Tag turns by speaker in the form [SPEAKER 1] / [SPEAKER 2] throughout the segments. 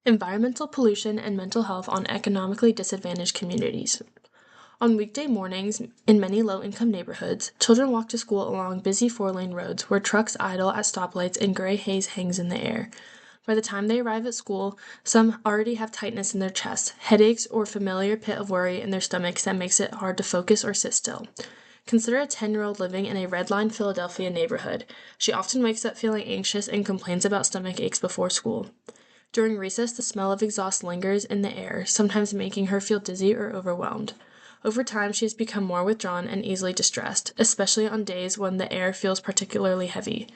[SPEAKER 1] Environmental pollution and mental health on economically disadvantaged communities. On weekday mornings, in many low-income neighborhoods, children walk to school along busy four-lane roads where trucks idle at stoplights and gray haze hangs in the air. By the time they arrive at school, some already have tightness in their chest, headaches, or familiar pit of worry in their stomachs that makes it hard to focus or sit still. Consider a 10-year-old living in a red-line Philadelphia neighborhood. She often wakes up feeling anxious and complains about stomach aches before school. During recess, the smell of exhaust lingers in the air, sometimes making her feel dizzy or overwhelmed. Over time, she has become more withdrawn and easily distressed, especially on days when the air feels particularly heavy.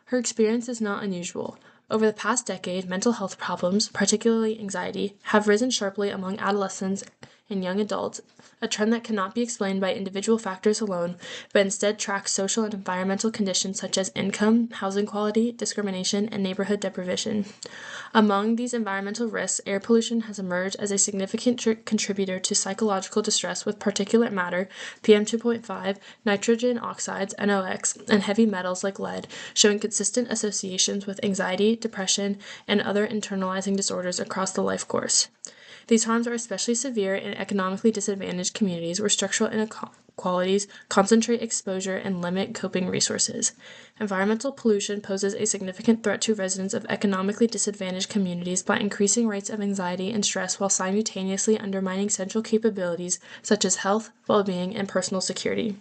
[SPEAKER 1] Her experience is not unusual. Over the past decade, mental health problems, particularly anxiety, have risen sharply among adolescents and young adults, a trend that cannot be explained by individual factors alone, but instead tracks social and environmental conditions such as income, housing quality, discrimination, and neighborhood deprivation. Among these environmental risks, air pollution has emerged as a significant contributor to psychological distress with particulate matter, PM2.5, nitrogen oxides, NOx, and heavy metals like lead, showing consistent associations with anxiety, depression, and other internalizing disorders across the life course. These harms are especially severe in economically disadvantaged communities where structural inequalities concentrate exposure and limit coping resources. Environmental pollution poses a significant threat to residents of economically disadvantaged communities by increasing rates of anxiety and stress while simultaneously undermining central capabilities such as health, well-being, and personal security.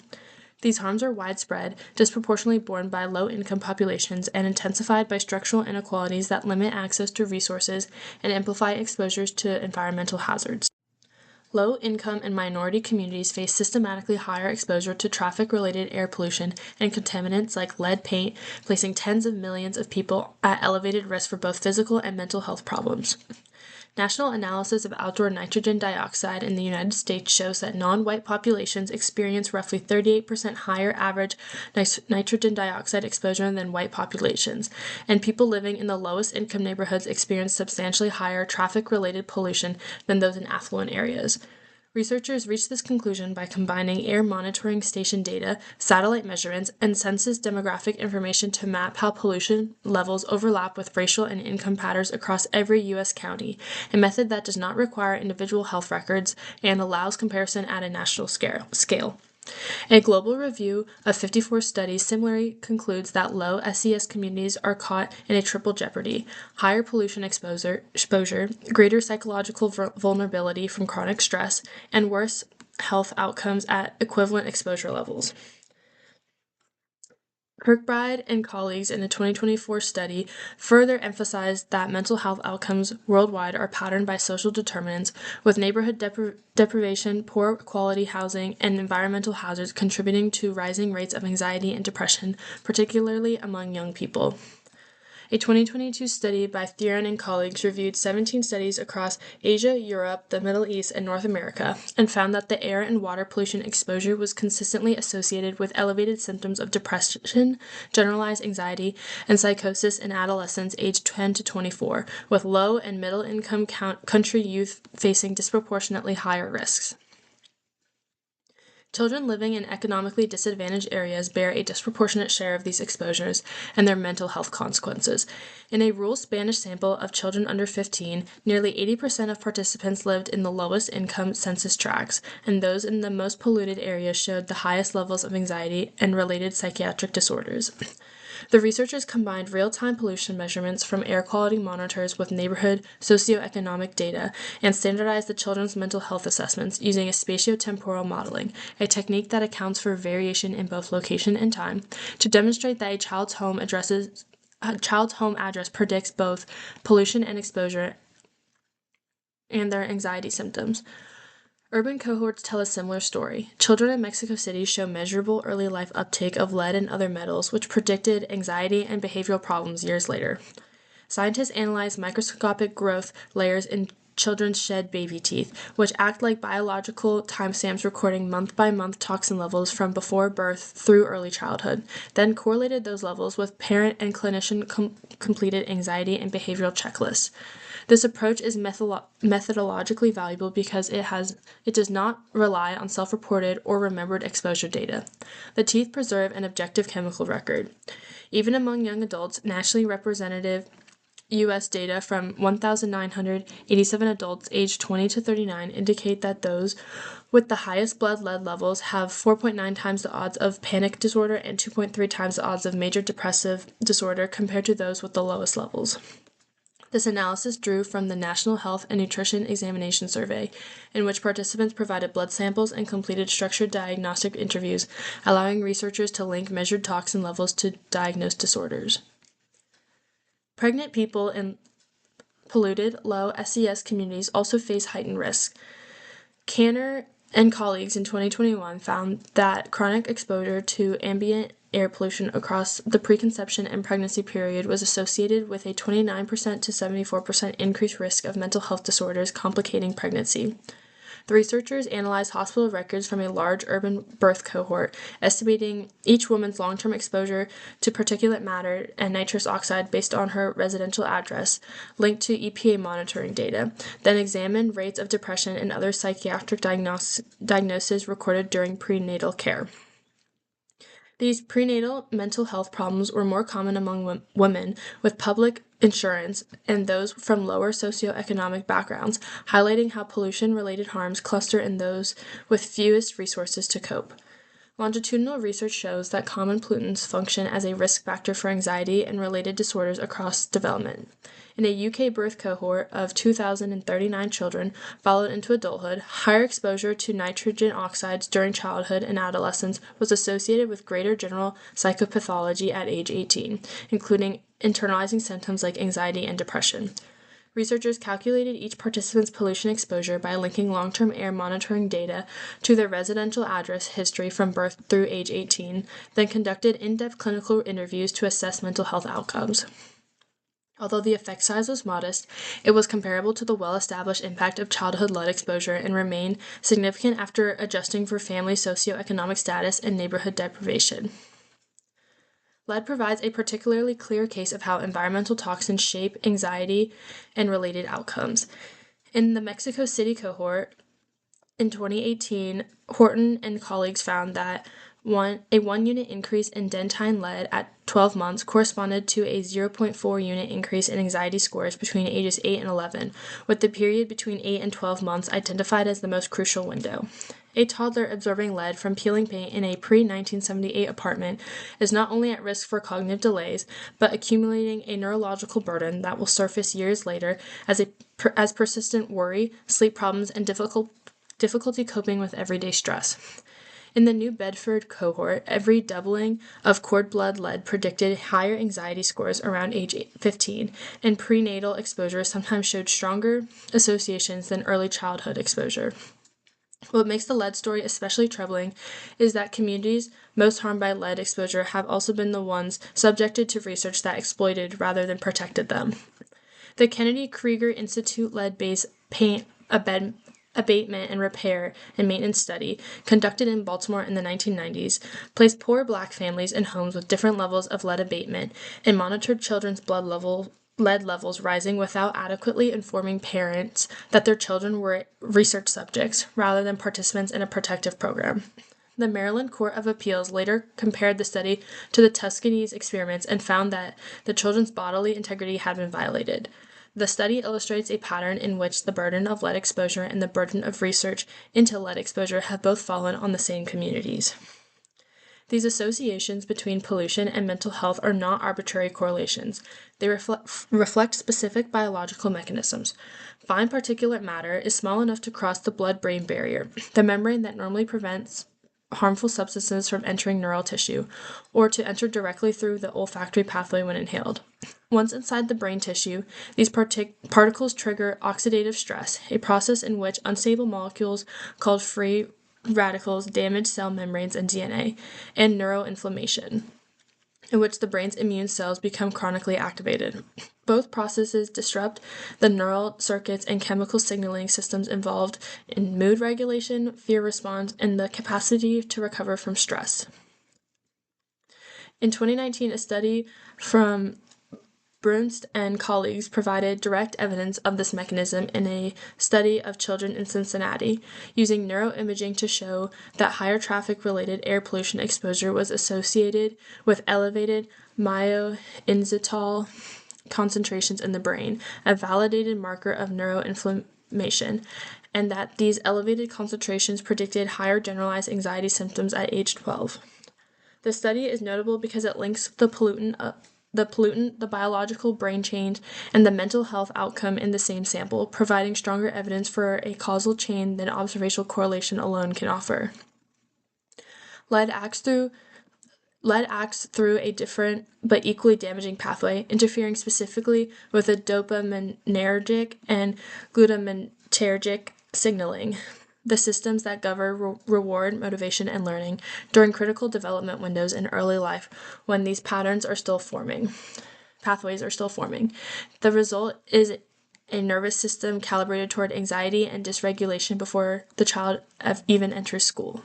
[SPEAKER 1] These harms are widespread, disproportionately borne by low-income populations, and intensified by structural inequalities that limit access to resources and amplify exposures to environmental hazards. Low-income and minority communities face systematically higher exposure to traffic-related air pollution and contaminants like lead paint, placing tens of millions of people at elevated risk for both physical and mental health problems. National analysis of outdoor nitrogen dioxide in the United States shows that non-white populations experience roughly 38% higher average nitrogen dioxide exposure than white populations, and people living in the lowest income neighborhoods experience substantially higher traffic-related pollution than those in affluent areas. Researchers reached this conclusion by combining air monitoring station data, satellite measurements, and census demographic information to map how pollution levels overlap with racial and income patterns across every U.S. county, a method that does not require individual health records and allows comparison at a national scale. A global review of 54 studies similarly concludes that low SES communities are caught in a triple jeopardy: higher pollution exposure, greater psychological vulnerability from chronic stress, and worse health outcomes at equivalent exposure levels. Kirkbride and colleagues in a 2024 study further emphasized that mental health outcomes worldwide are patterned by social determinants, with neighborhood deprivation, poor quality housing, and environmental hazards contributing to rising rates of anxiety and depression, particularly among young people. A 2022 study by Theron and colleagues reviewed 17 studies across Asia, Europe, the Middle East, and North America, and found that the air and water pollution exposure was consistently associated with elevated symptoms of depression, generalized anxiety, and psychosis in adolescents aged 10 to 24, with low and middle-income country youth facing disproportionately higher risks. Children living in economically disadvantaged areas bear a disproportionate share of these exposures and their mental health consequences. In a rural Spanish sample of children under 15, nearly 80% of participants lived in the lowest income census tracts, and those in the most polluted areas showed the highest levels of anxiety and related psychiatric disorders. The researchers combined real-time pollution measurements from air quality monitors with neighborhood socioeconomic data and standardized the children's mental health assessments using a spatiotemporal modeling, a technique that accounts for variation in both location and time, to demonstrate that a child's home address predicts both pollution and exposure and their anxiety symptoms. Urban cohorts tell a similar story. Children in Mexico City show measurable early life uptake of lead and other metals, which predicted anxiety and behavioral problems years later. Scientists analyzed microscopic growth layers in children's shed baby teeth, which act like biological timestamps recording month-by-month toxin levels from before birth through early childhood, then correlated those levels with parent and clinician-completed anxiety and behavioral checklists. This approach is methodologically valuable because it does not rely on self-reported or remembered exposure data. The teeth preserve an objective chemical record. Even among young adults, nationally representative U.S. data from 1,987 adults aged 20 to 39 indicate that those with the highest blood lead levels have 4.9 times the odds of panic disorder and 2.3 times the odds of major depressive disorder compared to those with the lowest levels. This analysis drew from the National Health and Nutrition Examination Survey, in which participants provided blood samples and completed structured diagnostic interviews, allowing researchers to link measured toxin levels to diagnosed disorders. Pregnant people in polluted, low SES communities also face heightened risk. Kanner and colleagues in 2021 found that chronic exposure to ambient air pollution across the preconception and pregnancy period was associated with a 29% to 74% increased risk of mental health disorders complicating pregnancy. The researchers analyzed hospital records from a large urban birth cohort, estimating each woman's long-term exposure to particulate matter and nitrous oxide based on her residential address, linked to EPA monitoring data, then examined rates of depression and other psychiatric diagnoses recorded during prenatal care. These prenatal mental health problems were more common among women with public insurance and those from lower socioeconomic backgrounds, highlighting how pollution-related harms cluster in those with fewest resources to cope. Longitudinal research shows that common pollutants function as a risk factor for anxiety and related disorders across development. In a UK birth cohort of 2,039 children followed into adulthood, higher exposure to nitrogen oxides during childhood and adolescence was associated with greater general psychopathology at age 18, including internalizing symptoms like anxiety and depression. Researchers calculated each participant's pollution exposure by linking long-term air monitoring data to their residential address history from birth through age 18, then conducted in-depth clinical interviews to assess mental health outcomes. Although the effect size was modest, it was comparable to the well-established impact of childhood lead exposure and remained significant after adjusting for family socioeconomic status and neighborhood deprivation. Lead provides a particularly clear case of how environmental toxins shape anxiety and related outcomes. In the Mexico City cohort, in 2018, Horton and colleagues found that a 1 unit increase in dentine lead at 12 months corresponded to a 0.4 unit increase in anxiety scores between ages 8 and 11, with the period between 8 and 12 months identified as the most crucial window. A toddler absorbing lead from peeling paint in a pre-1978 apartment is not only at risk for cognitive delays, but accumulating a neurological burden that will surface years later as persistent worry, sleep problems, and difficulty coping with everyday stress. In the New Bedford cohort, every doubling of cord blood lead predicted higher anxiety scores around age 15, and prenatal exposure sometimes showed stronger associations than early childhood exposure. What makes the lead story especially troubling is that communities most harmed by lead exposure have also been the ones subjected to research that exploited rather than protected them. The Kennedy Krieger Institute lead-based paint abatement and repair and maintenance study, conducted in Baltimore in the 1990s, placed poor Black families in homes with different levels of lead abatement and monitored children's lead levels rising without adequately informing parents that their children were research subjects rather than participants in a protective program. The Maryland Court of Appeals later compared the study to the Tuskegee experiments and found that the children's bodily integrity had been violated. The study illustrates a pattern in which the burden of lead exposure and the burden of research into lead exposure have both fallen on the same communities. These associations between pollution and mental health are not arbitrary correlations. They reflect specific biological mechanisms. Fine particulate matter is small enough to cross the blood-brain barrier, the membrane that normally prevents harmful substances from entering neural tissue, or to enter directly through the olfactory pathway when inhaled. Once inside the brain tissue, these particles trigger oxidative stress, a process in which unstable molecules called free radicals damage cell membranes and DNA, and neuroinflammation, in which the brain's immune cells become chronically activated. Both processes disrupt the neural circuits and chemical signaling systems involved in mood regulation, fear response, and the capacity to recover from stress. In 2019, a study from Brunst and colleagues provided direct evidence of this mechanism in a study of children in Cincinnati, using neuroimaging to show that higher traffic-related air pollution exposure was associated with elevated myoinositol concentrations in the brain, a validated marker of neuroinflammation, and that these elevated concentrations predicted higher generalized anxiety symptoms at age 12. The study is notable because it links the pollutant, the biological brain change, and the mental health outcome in the same sample, providing stronger evidence for a causal chain than observational correlation alone can offer. Lead acts through a different but equally damaging pathway, interfering specifically with the dopaminergic and glutamatergic signaling, the systems that govern reward, motivation, and learning during critical development windows in early life when these pathways are still forming. The result is a nervous system calibrated toward anxiety and dysregulation before the child even enters school.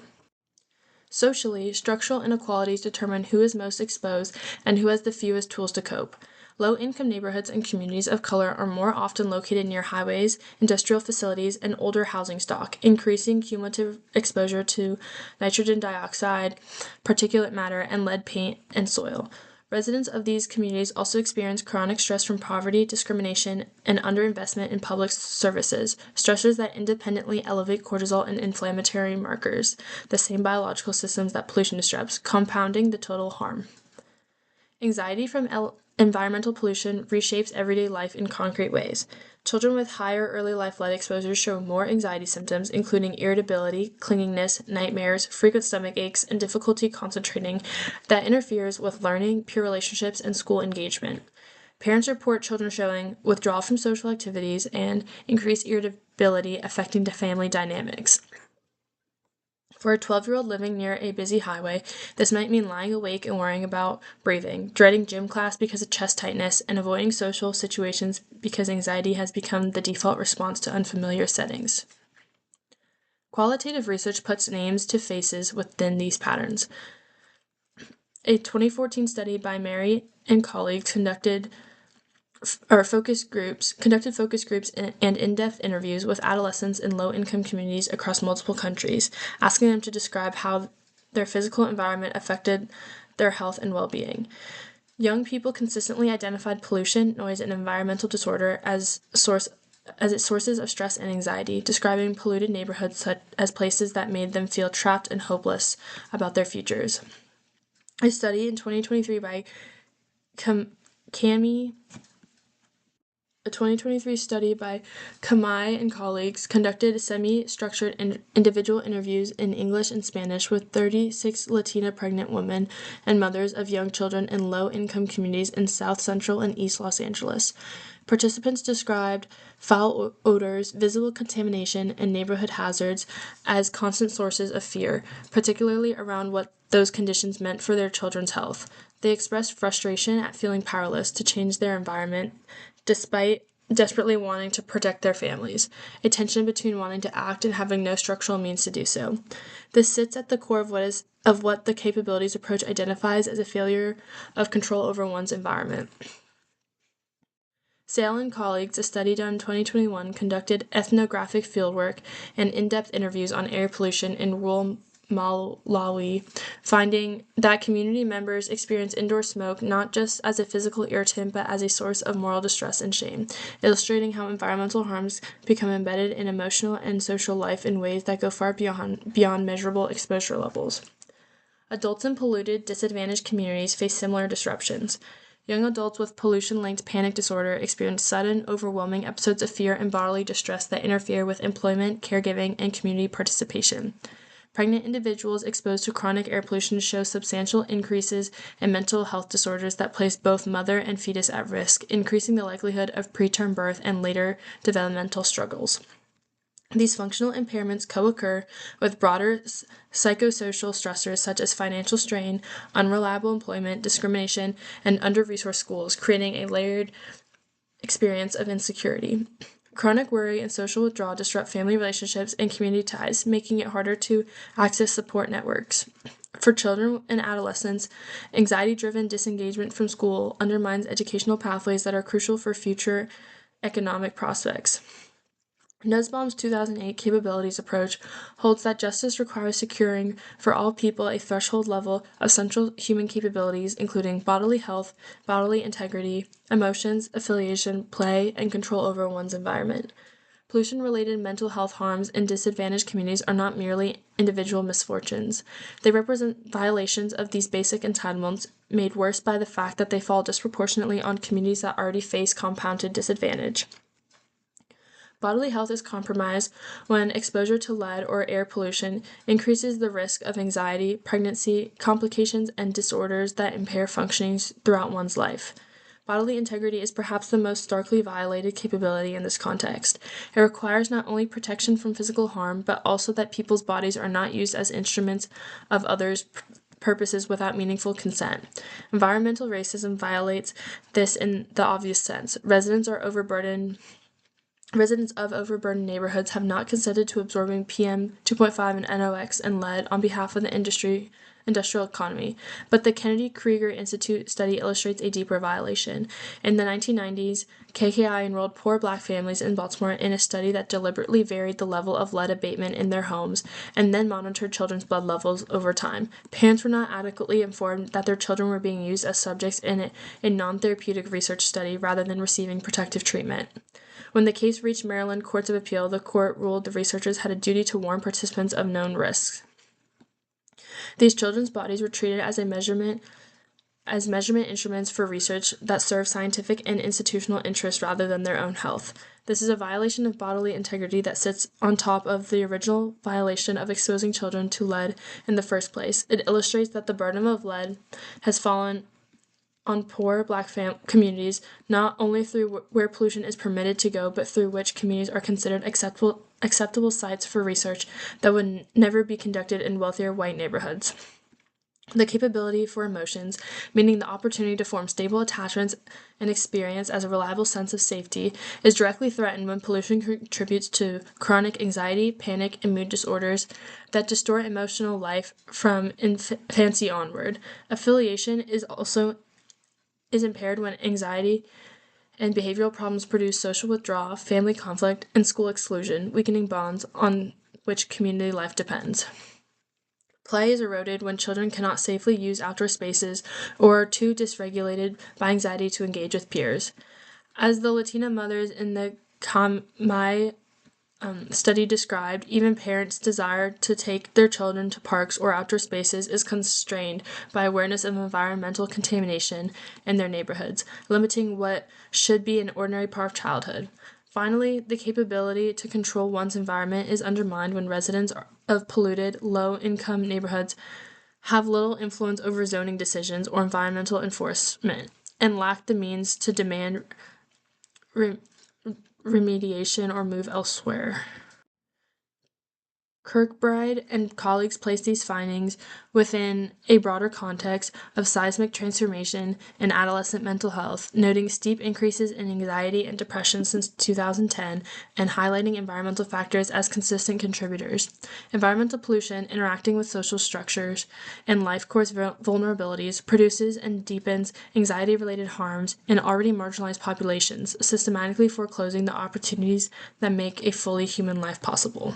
[SPEAKER 1] Socially, structural inequalities determine who is most exposed and who has the fewest tools to cope. Low-income neighborhoods and communities of color are more often located near highways, industrial facilities, and older housing stock, increasing cumulative exposure to nitrogen dioxide, particulate matter, and lead paint and soil. Residents of these communities also experience chronic stress from poverty, discrimination, and underinvestment in public services, stressors that independently elevate cortisol and inflammatory markers, the same biological systems that pollution disrupts, compounding the total harm. Anxiety from environmental pollution reshapes everyday life in concrete ways. Children with higher early life lead exposures show more anxiety symptoms, including irritability, clinginess, nightmares, frequent stomach aches, and difficulty concentrating that interferes with learning, peer relationships, and school engagement. Parents report children showing withdrawal from social activities and increased irritability affecting the family dynamics. For a 12-year-old living near a busy highway, this might mean lying awake and worrying about breathing, dreading gym class because of chest tightness, and avoiding social situations because anxiety has become the default response to unfamiliar settings. Qualitative research puts names to faces within these patterns. A 2014 study by Mary and colleagues conducted focus groups and in-depth interviews with adolescents in low-income communities across multiple countries, asking them to describe how their physical environment affected their health and well-being. Young people consistently identified pollution, noise, and environmental disorder as its sources of stress and anxiety, describing polluted neighborhoods as places that made them feel trapped and hopeless about their futures. A study in 2023 by A 2023 study by Kamai and colleagues conducted semi-structured individual interviews in English and Spanish with 36 Latina pregnant women and mothers of young children in low-income communities in South Central and East Los Angeles. Participants described foul odors, visible contamination, and neighborhood hazards as constant sources of fear, particularly around what those conditions meant for their children's health. They expressed frustration at feeling powerless to change their environment, despite desperately wanting to protect their families, a tension between wanting to act and having no structural means to do so. This sits at the core of what the capabilities approach identifies as a failure of control over one's environment. Sale and colleagues, a study done in 2021, conducted ethnographic fieldwork and in-depth interviews on air pollution in rural Malawi, finding that community members experience indoor smoke not just as a physical irritant but as a source of moral distress and shame, illustrating how environmental harms become embedded in emotional and social life in ways that go far beyond measurable exposure levels. Adults in polluted, disadvantaged communities face similar disruptions. Young adults with pollution-linked panic disorder experience sudden, overwhelming episodes of fear and bodily distress that interfere with employment, caregiving, and community participation. Pregnant individuals exposed to chronic air pollution show substantial increases in mental health disorders that place both mother and fetus at risk, increasing the likelihood of preterm birth and later developmental struggles. These functional impairments co-occur with broader psychosocial stressors such as financial strain, unreliable employment, discrimination, and under-resourced schools, creating a layered experience of insecurity. Chronic worry and social withdrawal disrupt family relationships and community ties, making it harder to access support networks. For children and adolescents, anxiety-driven disengagement from school undermines educational pathways that are crucial for future economic prospects. Nussbaum's 2008 capabilities approach holds that justice requires securing for all people a threshold level of central human capabilities, including bodily health, bodily integrity, emotions, affiliation, play, and control over one's environment. Pollution-related mental health harms in disadvantaged communities are not merely individual misfortunes. They represent violations of these basic entitlements, made worse by the fact that they fall disproportionately on communities that already face compounded disadvantage. Bodily health is compromised when exposure to lead or air pollution increases the risk of anxiety, pregnancy, complications, and disorders that impair functioning throughout one's life. Bodily integrity is perhaps the most starkly violated capability in this context. It requires not only protection from physical harm, but also that people's bodies are not used as instruments of others' purposes without meaningful consent. Environmental racism violates this in the obvious sense. Residents of overburdened neighborhoods have not consented to absorbing PM 2.5 and NOx and lead on behalf of the industrial economy, but the Kennedy Krieger Institute study illustrates a deeper violation. In the 1990s, KKI enrolled poor black families in Baltimore in a study that deliberately varied the level of lead abatement in their homes and then monitored children's blood levels over time. Parents were not adequately informed that their children were being used as subjects in a non-therapeutic research study rather than receiving protective treatment. When the case reached Maryland Courts of Appeal, the court ruled the researchers had a duty to warn participants of known risks. These children's bodies were treated as measurement instruments for research that serve scientific and institutional interests rather than their own health. This is a violation of bodily integrity that sits on top of the original violation of exposing children to lead in the first place. It illustrates that the burden of lead has fallen on poor black communities, not only through where pollution is permitted to go, but through which communities are considered acceptable sites for research that would never be conducted in wealthier white neighborhoods. The capability for emotions, meaning the opportunity to form stable attachments and experience as a reliable sense of safety, is directly threatened when pollution contributes to chronic anxiety, panic, and mood disorders that distort emotional life from infancy onward. Affiliation is impaired when anxiety and behavioral problems produce social withdrawal, family conflict, and school exclusion, weakening bonds on which community life depends. Play is eroded when children cannot safely use outdoor spaces or are too dysregulated by anxiety to engage with peers. As the Latina mothers in the Kamai study described, even parents' desire to take their children to parks or outdoor spaces is constrained by awareness of environmental contamination in their neighborhoods, limiting what should be an ordinary part of childhood. Finally, the capability to control one's environment is undermined when residents of polluted, low-income neighborhoods have little influence over zoning decisions or environmental enforcement, and lack the means to demand remediation or move elsewhere. Kirkbride and colleagues place these findings within a broader context of seismic transformation in adolescent mental health, noting steep increases in anxiety and depression since 2010 and highlighting environmental factors as consistent contributors. Environmental pollution, interacting with social structures and life course vulnerabilities, produces and deepens anxiety-related harms in already marginalized populations, systematically foreclosing the opportunities that make a fully human life possible.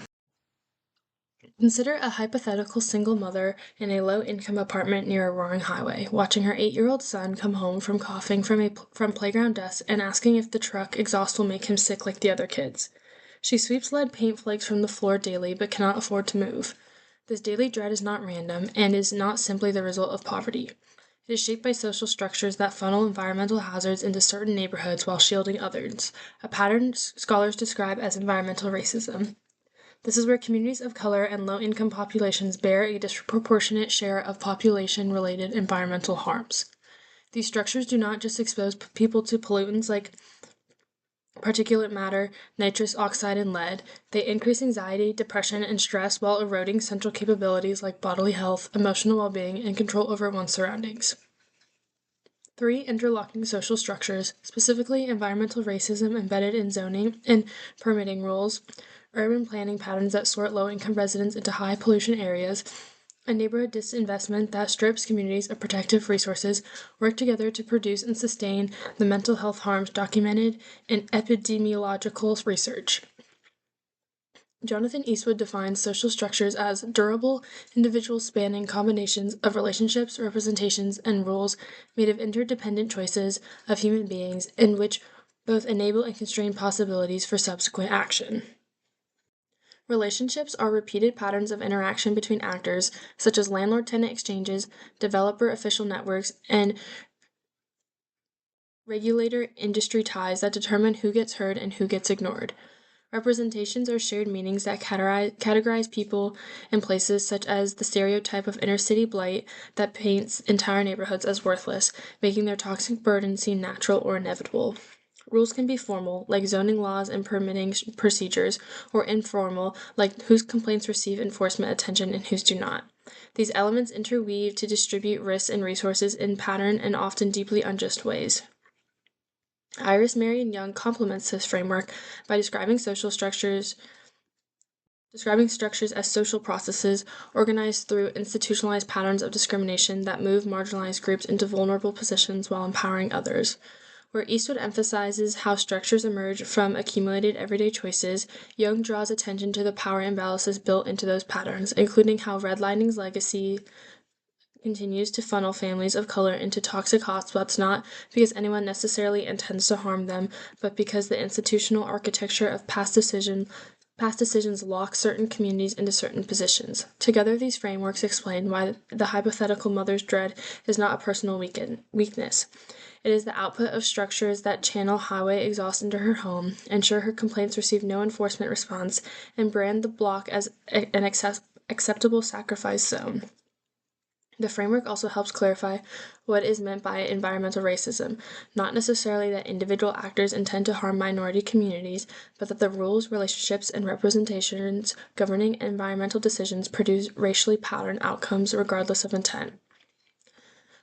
[SPEAKER 1] Consider a hypothetical single mother in a low-income apartment near a roaring highway, watching her 8-year-old son come home from coughing from playground dust and asking if the truck exhaust will make him sick like the other kids. She sweeps lead paint flakes from the floor daily but cannot afford to move. This daily dread is not random and is not simply the result of poverty. It is shaped by social structures that funnel environmental hazards into certain neighborhoods while shielding others, a pattern scholars describe as environmental racism. This is where communities of color and low-income populations bear a disproportionate share of population-related environmental harms. These structures do not just expose people to pollutants like particulate matter, nitrous oxide, and lead. They increase anxiety, depression, and stress while eroding central capabilities like bodily health, emotional well-being, and control over one's surroundings. 3 interlocking social structures, specifically environmental racism embedded in zoning and permitting rules, urban planning patterns that sort low-income residents into high-pollution areas, and neighborhood disinvestment that strips communities of protective resources, work together to produce and sustain the mental health harms documented in epidemiological research. Jonathan Eastwood defines social structures as durable, individual spanning combinations of relationships, representations, and rules made of interdependent choices of human beings in which both enable and constrain possibilities for subsequent action. Relationships are repeated patterns of interaction between actors, such as landlord-tenant exchanges, developer-official networks, and regulator-industry ties that determine who gets heard and who gets ignored. Representations are shared meanings that categorize people and places, such as the stereotype of inner-city blight that paints entire neighborhoods as worthless, making their toxic burden seem natural or inevitable. Rules can be formal, like zoning laws and permitting procedures, or informal, like whose complaints receive enforcement attention and whose do not. These elements interweave to distribute risks and resources in pattern and often deeply unjust ways. Iris Marion Young complements this framework by describing structures as social processes organized through institutionalized patterns of discrimination that move marginalized groups into vulnerable positions while empowering others. Where Eastwood emphasizes how structures emerge from accumulated everyday choices, Young draws attention to the power imbalances built into those patterns, including how redlining's legacy continues to funnel families of color into toxic hotspots not because anyone necessarily intends to harm them, but because the institutional architecture of past decisions lock certain communities into certain positions. Together, these frameworks explain why the hypothetical mother's dread is not a personal weakness. It is the output of structures that channel highway exhaust into her home, ensure her complaints receive no enforcement response, and brand the block as an acceptable sacrifice zone. The framework also helps clarify what is meant by environmental racism, not necessarily that individual actors intend to harm minority communities, but that the rules, relationships, and representations governing environmental decisions produce racially patterned outcomes regardless of intent.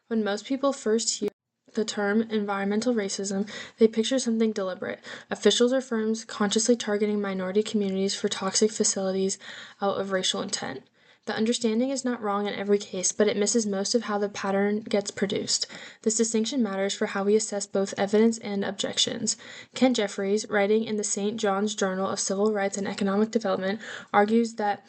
[SPEAKER 1] When most people first hear the term environmental racism, they picture something deliberate, officials or firms consciously targeting minority communities for toxic facilities out of racial intent. The understanding is not wrong in every case, but it misses most of how the pattern gets produced. This distinction matters for how we assess both evidence and objections. Kent Jeffries, writing in the St. John's Journal of Civil Rights and Economic Development, argues that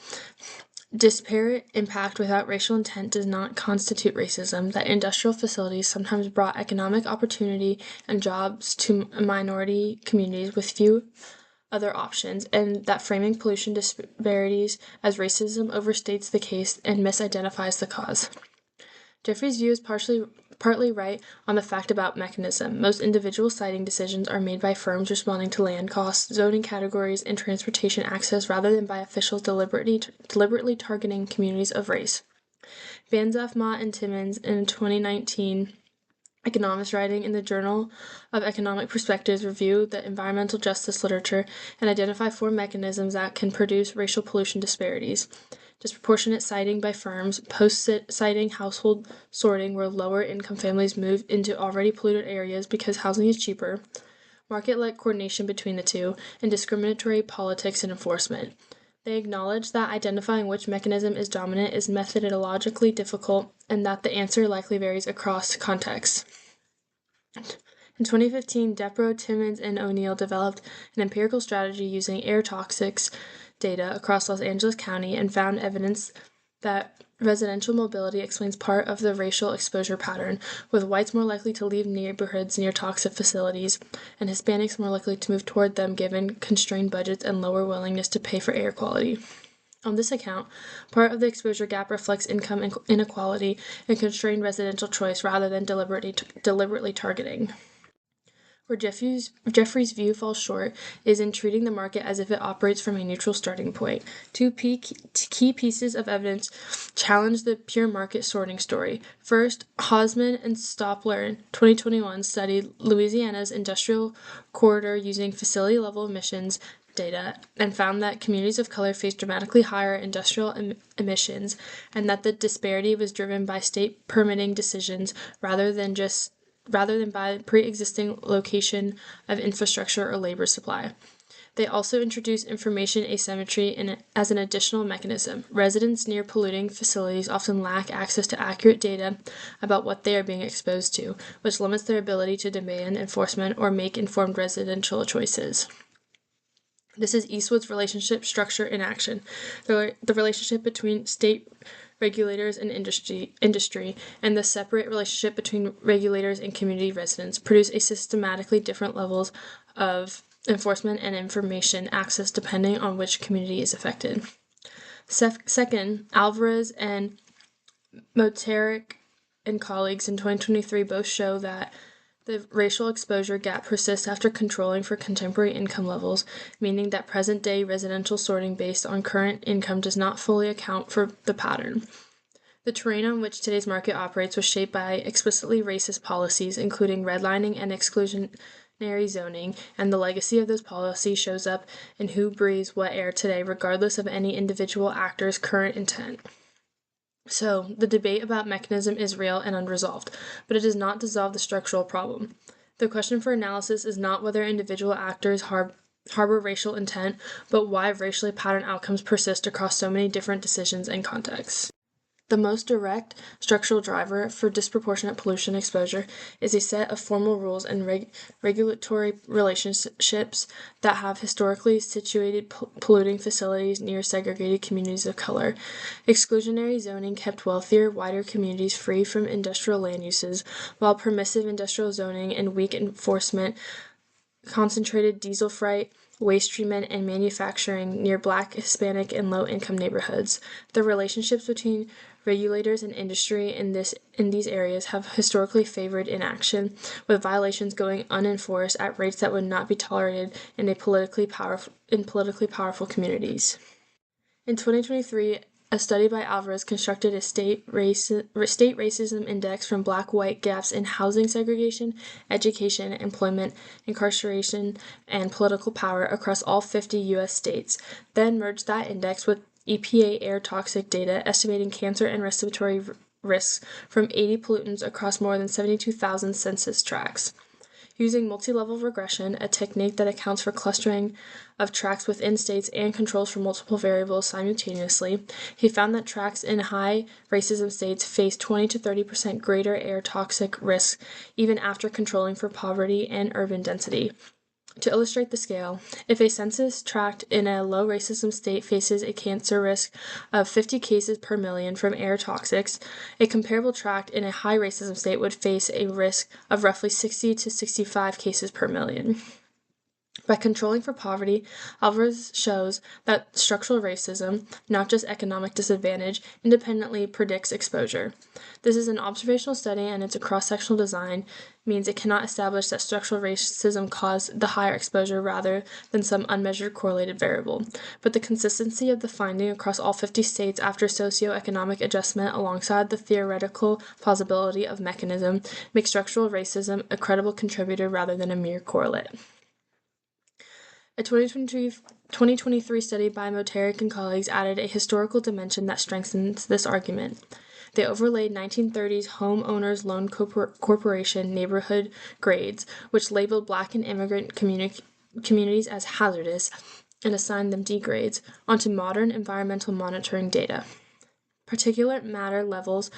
[SPEAKER 1] disparate impact without racial intent does not constitute racism, that industrial facilities sometimes brought economic opportunity and jobs to minority communities with few other options, and that framing pollution disparities as racism overstates the case and misidentifies the cause. Jeffrey's view is partly right on the fact about mechanism. Most individual siting decisions are made by firms responding to land costs, zoning categories, and transportation access rather than by officials deliberately targeting communities of race. Banzhaf, Mott, and Timmons in 2019 economists writing in the Journal of Economic Perspectives review the environmental justice literature and identify 4 mechanisms that can produce racial pollution disparities. Disproportionate siting by firms, post-siting household sorting where lower-income families move into already polluted areas because housing is cheaper, market-led coordination between the two, and discriminatory politics and enforcement. They acknowledge that identifying which mechanism is dominant is methodologically difficult and that the answer likely varies across contexts. In 2015, Depro, Timmons, and O'Neill developed an empirical strategy using air toxics data across Los Angeles County and found evidence that residential mobility explains part of the racial exposure pattern, with whites more likely to leave neighborhoods near toxic facilities, and Hispanics more likely to move toward them given constrained budgets and lower willingness to pay for air quality. On this account, part of the exposure gap reflects income inequality and constrained residential choice rather than deliberately targeting. Where Jeffrey's view falls short is in treating the market as if it operates from a neutral starting point. 2 key pieces of evidence challenge the pure market sorting story. First, Hausman and Stopler in 2021 studied Louisiana's industrial corridor using facility-level emissions data and found that communities of color face dramatically higher industrial emissions and that the disparity was driven by state permitting decisions rather than by pre-existing location of infrastructure or labor supply. They also introduce information asymmetry as an additional mechanism. Residents near polluting facilities often lack access to accurate data about what they are being exposed to, which limits their ability to demand enforcement or make informed residential choices. This is Eastwood's relationship, structure, and action. The relationship between state regulators and industry, and the separate relationship between regulators and community residents produce a systematically different levels of enforcement and information access depending on which community is affected. Second, Alvarez and Moteric and colleagues in 2023 both show that the racial exposure gap persists after controlling for contemporary income levels, meaning that present-day residential sorting based on current income does not fully account for the pattern. The terrain on which today's market operates was shaped by explicitly racist policies, including redlining and exclusionary zoning, and the legacy of those policies shows up in who breathes what air today, regardless of any individual actor's current intent. So, the debate about mechanism is real and unresolved, but it does not dissolve the structural problem. The question for analysis is not whether individual actors harbor racial intent, but why racially patterned outcomes persist across so many different decisions and contexts. The most direct structural driver for disproportionate pollution exposure is a set of formal rules and regulatory relationships that have historically situated polluting facilities near segregated communities of color. Exclusionary zoning kept wealthier, wider communities free from industrial land uses, while permissive industrial zoning and weak enforcement concentrated diesel freight, waste treatment, and manufacturing near Black, Hispanic, and low-income neighborhoods. The relationships between regulators and industry in these areas have historically favored inaction, with violations going unenforced at rates that would not be tolerated in politically powerful communities. In 2023, a study by Alvarez constructed a state racism index from Black-white gaps in housing segregation, education, employment, incarceration, and political power across all 50 U.S. states, then merged that index with EPA air toxic data estimating cancer and respiratory risks from 80 pollutants across more than 72,000 census tracts. Using multi-level regression, a technique that accounts for clustering of tracts within states and controls for multiple variables simultaneously, he found that tracts in high racism states face 20 to 30% greater air toxic risks even after controlling for poverty and urban density. To illustrate the scale, if a census tract in a low racism state faces a cancer risk of 50 cases per million from air toxics, a comparable tract in a high racism state would face a risk of roughly 60 to 65 cases per million. By controlling for poverty, Alvarez shows that structural racism, not just economic disadvantage, independently predicts exposure. This is an observational study, and its cross-sectional design means it cannot establish that structural racism caused the higher exposure rather than some unmeasured correlated variable. But the consistency of the finding across all 50 states after socioeconomic adjustment alongside the theoretical plausibility of mechanism makes structural racism a credible contributor rather than a mere correlate. A 2023 study by Moteric and colleagues added a historical dimension that strengthens this argument. They overlaid 1930s Homeowners Loan Corporation neighborhood grades, which labeled Black and immigrant communities as hazardous and assigned them D grades, onto modern environmental monitoring data. Particulate matter levels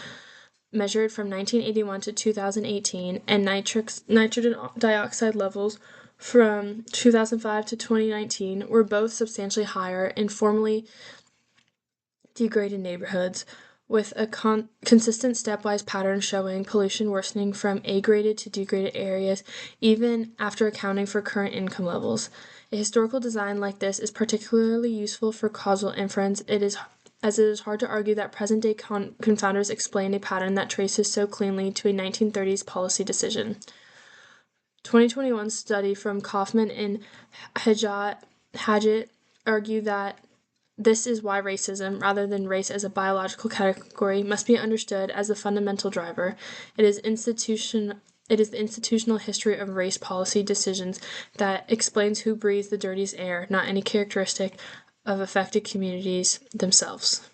[SPEAKER 1] measured from 1981 to 2018 and nitrogen dioxide levels from 2005 to 2019 were both substantially higher in formerly degraded neighborhoods, with a consistent stepwise pattern showing pollution worsening from A-graded to degraded areas even after accounting for current income levels. A historical design like this is particularly useful for causal inference, as it is hard to argue that present-day confounders explain a pattern that traces so cleanly to a 1930s policy decision. 2021 study from Kaufman and Haggett argue that this is why racism, rather than race as a biological category, must be understood as the fundamental driver. It is the institutional history of race policy decisions that explains who breathes the dirtiest air, not any characteristic of affected communities themselves.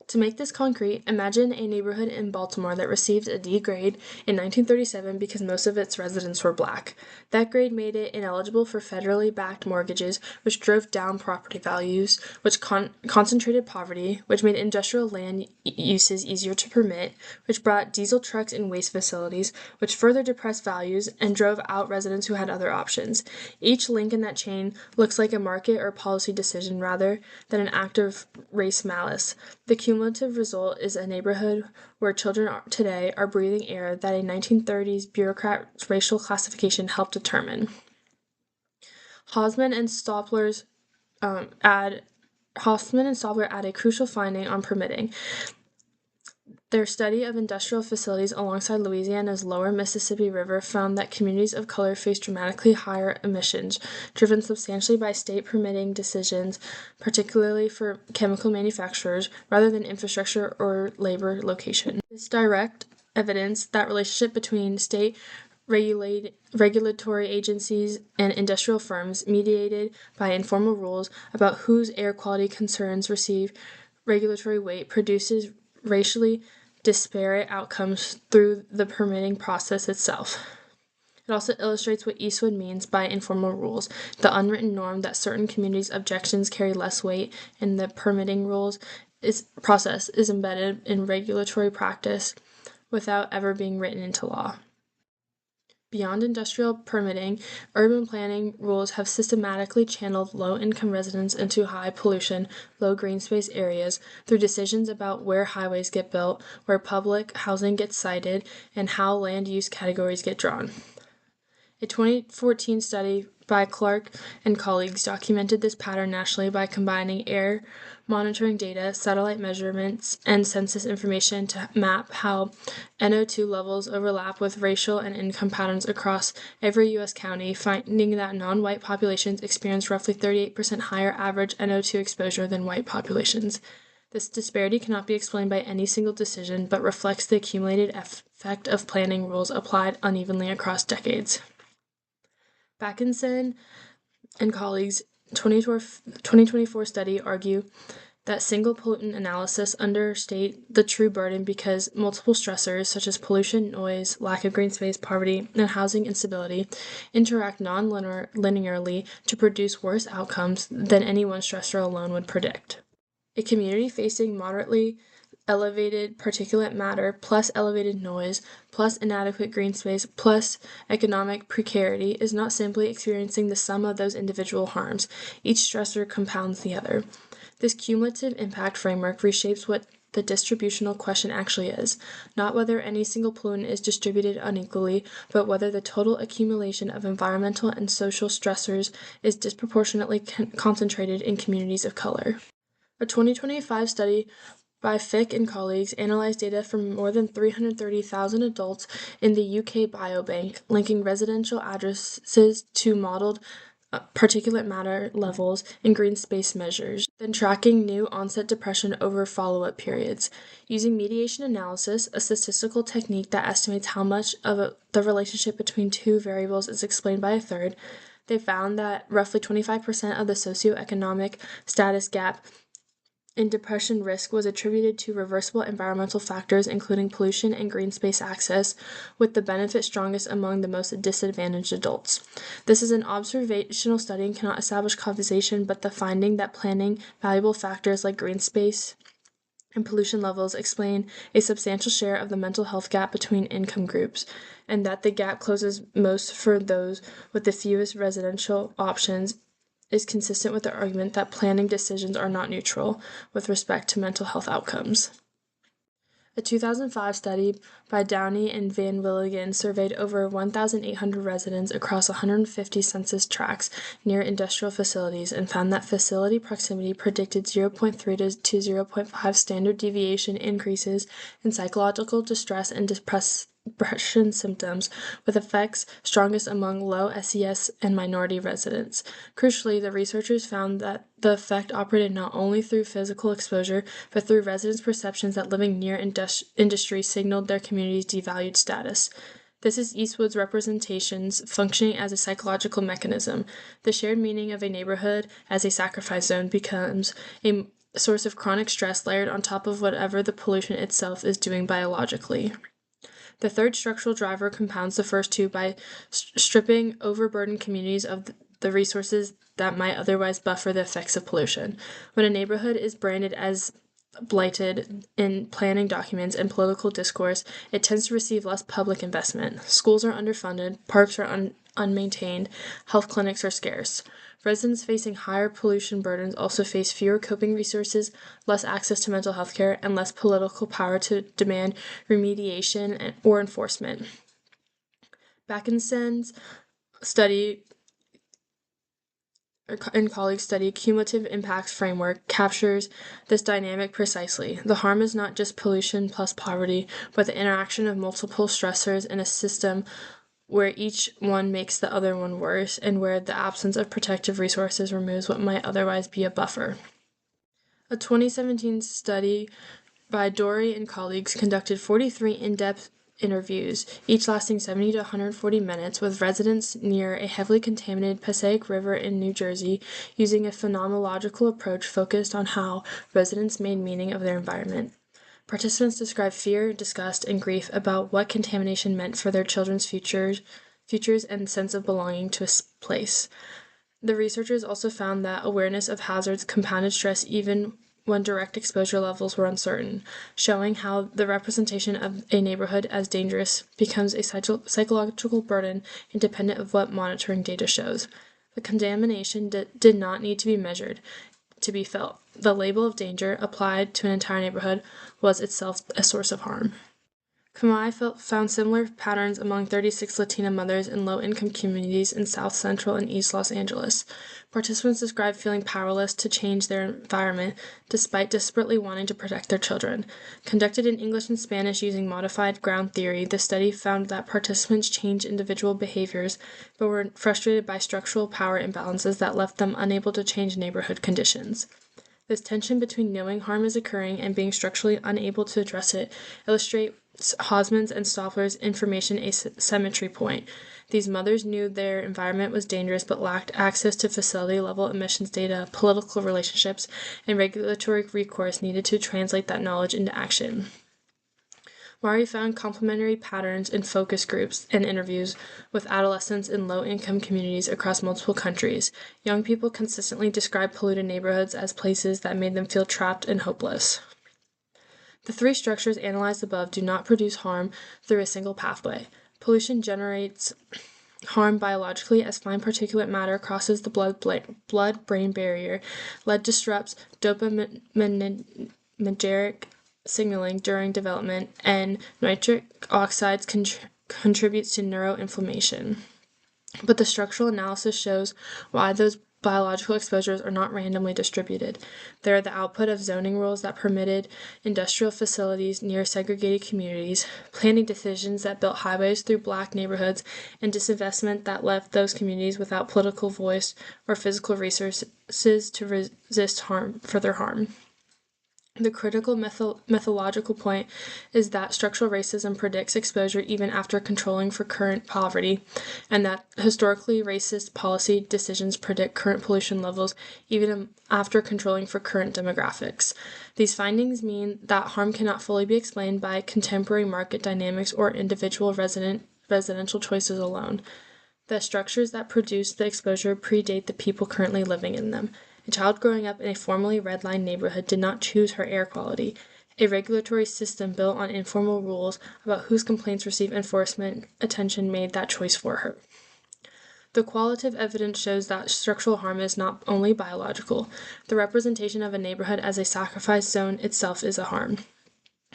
[SPEAKER 1] To make this concrete, imagine a neighborhood in Baltimore that received a D grade in 1937 because most of its residents were black. That grade made it ineligible for federally backed mortgages, which drove down property values, which concentrated poverty, which made industrial land uses easier to permit, which brought diesel trucks and waste facilities, which further depressed values and drove out residents who had other options. Each link in that chain looks like a market or policy decision rather than an act of race malice. The cumulative result is a neighborhood where children today are breathing air that a 1930s bureaucrat racial classification helped determine. Hoffman and Stopler add a crucial finding on permitting. Their study of industrial facilities alongside Louisiana's lower Mississippi River found that communities of color face dramatically higher emissions, driven substantially by state permitting decisions, particularly for chemical manufacturers, rather than infrastructure or labor location. This direct evidence that relationship between state regulatory agencies and industrial firms, mediated by informal rules about whose air quality concerns receive regulatory weight, produces racially disparate outcomes through the permitting process itself. It also illustrates what Eastwood means by informal rules, the unwritten norm that certain communities' objections carry less weight, and the permitting rules process is embedded in regulatory practice without ever being written into law. Beyond industrial permitting, urban planning rules have systematically channeled low-income residents into high-pollution, low-green space areas through decisions about where highways get built, where public housing gets sited, and how land use categories get drawn. A 2014 study by Clark and colleagues documented this pattern nationally by combining air monitoring data, satellite measurements, and census information to map how NO2 levels overlap with racial and income patterns across every U.S. county, finding that non-white populations experience roughly 38% higher average NO2 exposure than white populations. This disparity cannot be explained by any single decision, but reflects the accumulated effect of planning rules applied unevenly across decades. Backinson and colleagues' 2024 study argue that single pollutant analysis understate the true burden because multiple stressors such as pollution, noise, lack of green space, poverty, and housing instability interact non-linearly to produce worse outcomes than any one stressor alone would predict. A community facing moderately elevated particulate matter plus elevated noise plus inadequate green space plus economic precarity is not simply experiencing the sum of those individual harms. Each stressor compounds the other. This cumulative impact framework reshapes what the distributional question actually is, not whether any single pollutant is distributed unequally, but whether the total accumulation of environmental and social stressors is disproportionately concentrated in communities of color. A 2025 study by Fick and colleagues analyzed data from more than 330,000 adults in the UK Biobank, linking residential addresses to modeled particulate matter levels and green space measures, then tracking new onset depression over follow-up periods. Using mediation analysis, a statistical technique that estimates how much of the relationship between two variables is explained by a third, they found that roughly 25% of the socioeconomic status gap in depression risk was attributed to reversible environmental factors including pollution and green space access, with the benefit strongest among the most disadvantaged adults. This is an observational study and cannot establish causation, but the finding that planning valuable factors like green space and pollution levels explain a substantial share of the mental health gap between income groups, and that the gap closes most for those with the fewest residential options is consistent with the argument that planning decisions are not neutral with respect to mental health outcomes. A 2005 study by Downey and Van Willigen surveyed over 1,800 residents across 150 census tracts near industrial facilities and found that facility proximity predicted 0.3 to 0.5 standard deviation increases in psychological distress and depression symptoms, with effects strongest among low SES and minority residents. Crucially, the researchers found that the effect operated not only through physical exposure, but through residents' perceptions that living near industry signaled their community's devalued status. This is Eastwood's representations functioning as a psychological mechanism. The shared meaning of a neighborhood as a sacrifice zone becomes a source of chronic stress layered on top of whatever the pollution itself is doing biologically. The third structural driver compounds the first two by stripping overburdened communities of the resources that might otherwise buffer the effects of pollution. When a neighborhood is branded as blighted in planning documents and political discourse, it tends to receive less public investment. Schools are underfunded, parks are unmaintained, health clinics are scarce. Residents facing higher pollution burdens also face fewer coping resources, less access to mental health care, and less political power to demand remediation or enforcement. Backensen's study and colleagues' study, Cumulative Impacts Framework, captures this dynamic precisely. The harm is not just pollution plus poverty, but the interaction of multiple stressors in a system where each one makes the other one worse, and where the absence of protective resources removes what might otherwise be a buffer. A 2017 study by Dory and colleagues conducted 43 in-depth interviews, each lasting 70 to 140 minutes, with residents near a heavily contaminated Passaic River in New Jersey, using a phenomenological approach focused on how residents made meaning of their environment. Participants described fear, disgust, and grief about what contamination meant for their children's futures and sense of belonging to a place. The researchers also found that awareness of hazards compounded stress even when direct exposure levels were uncertain, showing how the representation of a neighborhood as dangerous becomes a psychological burden independent of what monitoring data shows. The contamination did not need to be measured to be felt. The label of danger applied to an entire neighborhood was itself a source of harm. Kamai found similar patterns among 36 Latina mothers in low-income communities in South Central and East Los Angeles. Participants described feeling powerless to change their environment despite desperately wanting to protect their children. Conducted in English and Spanish using modified ground theory, the study found that participants changed individual behaviors but were frustrated by structural power imbalances that left them unable to change neighborhood conditions. This tension between knowing harm is occurring and being structurally unable to address it illustrates Hosman's and Stoffler's information asymmetry point. These mothers knew their environment was dangerous but lacked access to facility-level emissions data, political relationships, and regulatory recourse needed to translate that knowledge into action. Mari found complementary patterns in focus groups and interviews with adolescents in low-income communities across multiple countries. Young people consistently described polluted neighborhoods as places that made them feel trapped and hopeless. The three structures analyzed above do not produce harm through a single pathway. Pollution generates harm biologically as fine particulate matter crosses the blood-brain barrier. Lead disrupts dopaminergic signaling during development, and nitric oxides contributes to neuroinflammation. But the structural analysis shows why those biological exposures are not randomly distributed. They are the output of zoning rules that permitted industrial facilities near segregated communities, planning decisions that built highways through black neighborhoods, and disinvestment that left those communities without political voice or physical resources to resist further harm. The critical methodological point is that structural racism predicts exposure even after controlling for current poverty, and that historically racist policy decisions predict current pollution levels even after controlling for current demographics. These findings mean that harm cannot fully be explained by contemporary market dynamics or individual residential choices alone. The structures that produce the exposure predate the people currently living in them. A child growing up in a formerly red-line neighborhood did not choose her air quality. A regulatory system built on informal rules about whose complaints receive enforcement attention made that choice for her. The qualitative evidence shows that structural harm is not only biological. The representation of a neighborhood as a sacrifice zone itself is a harm,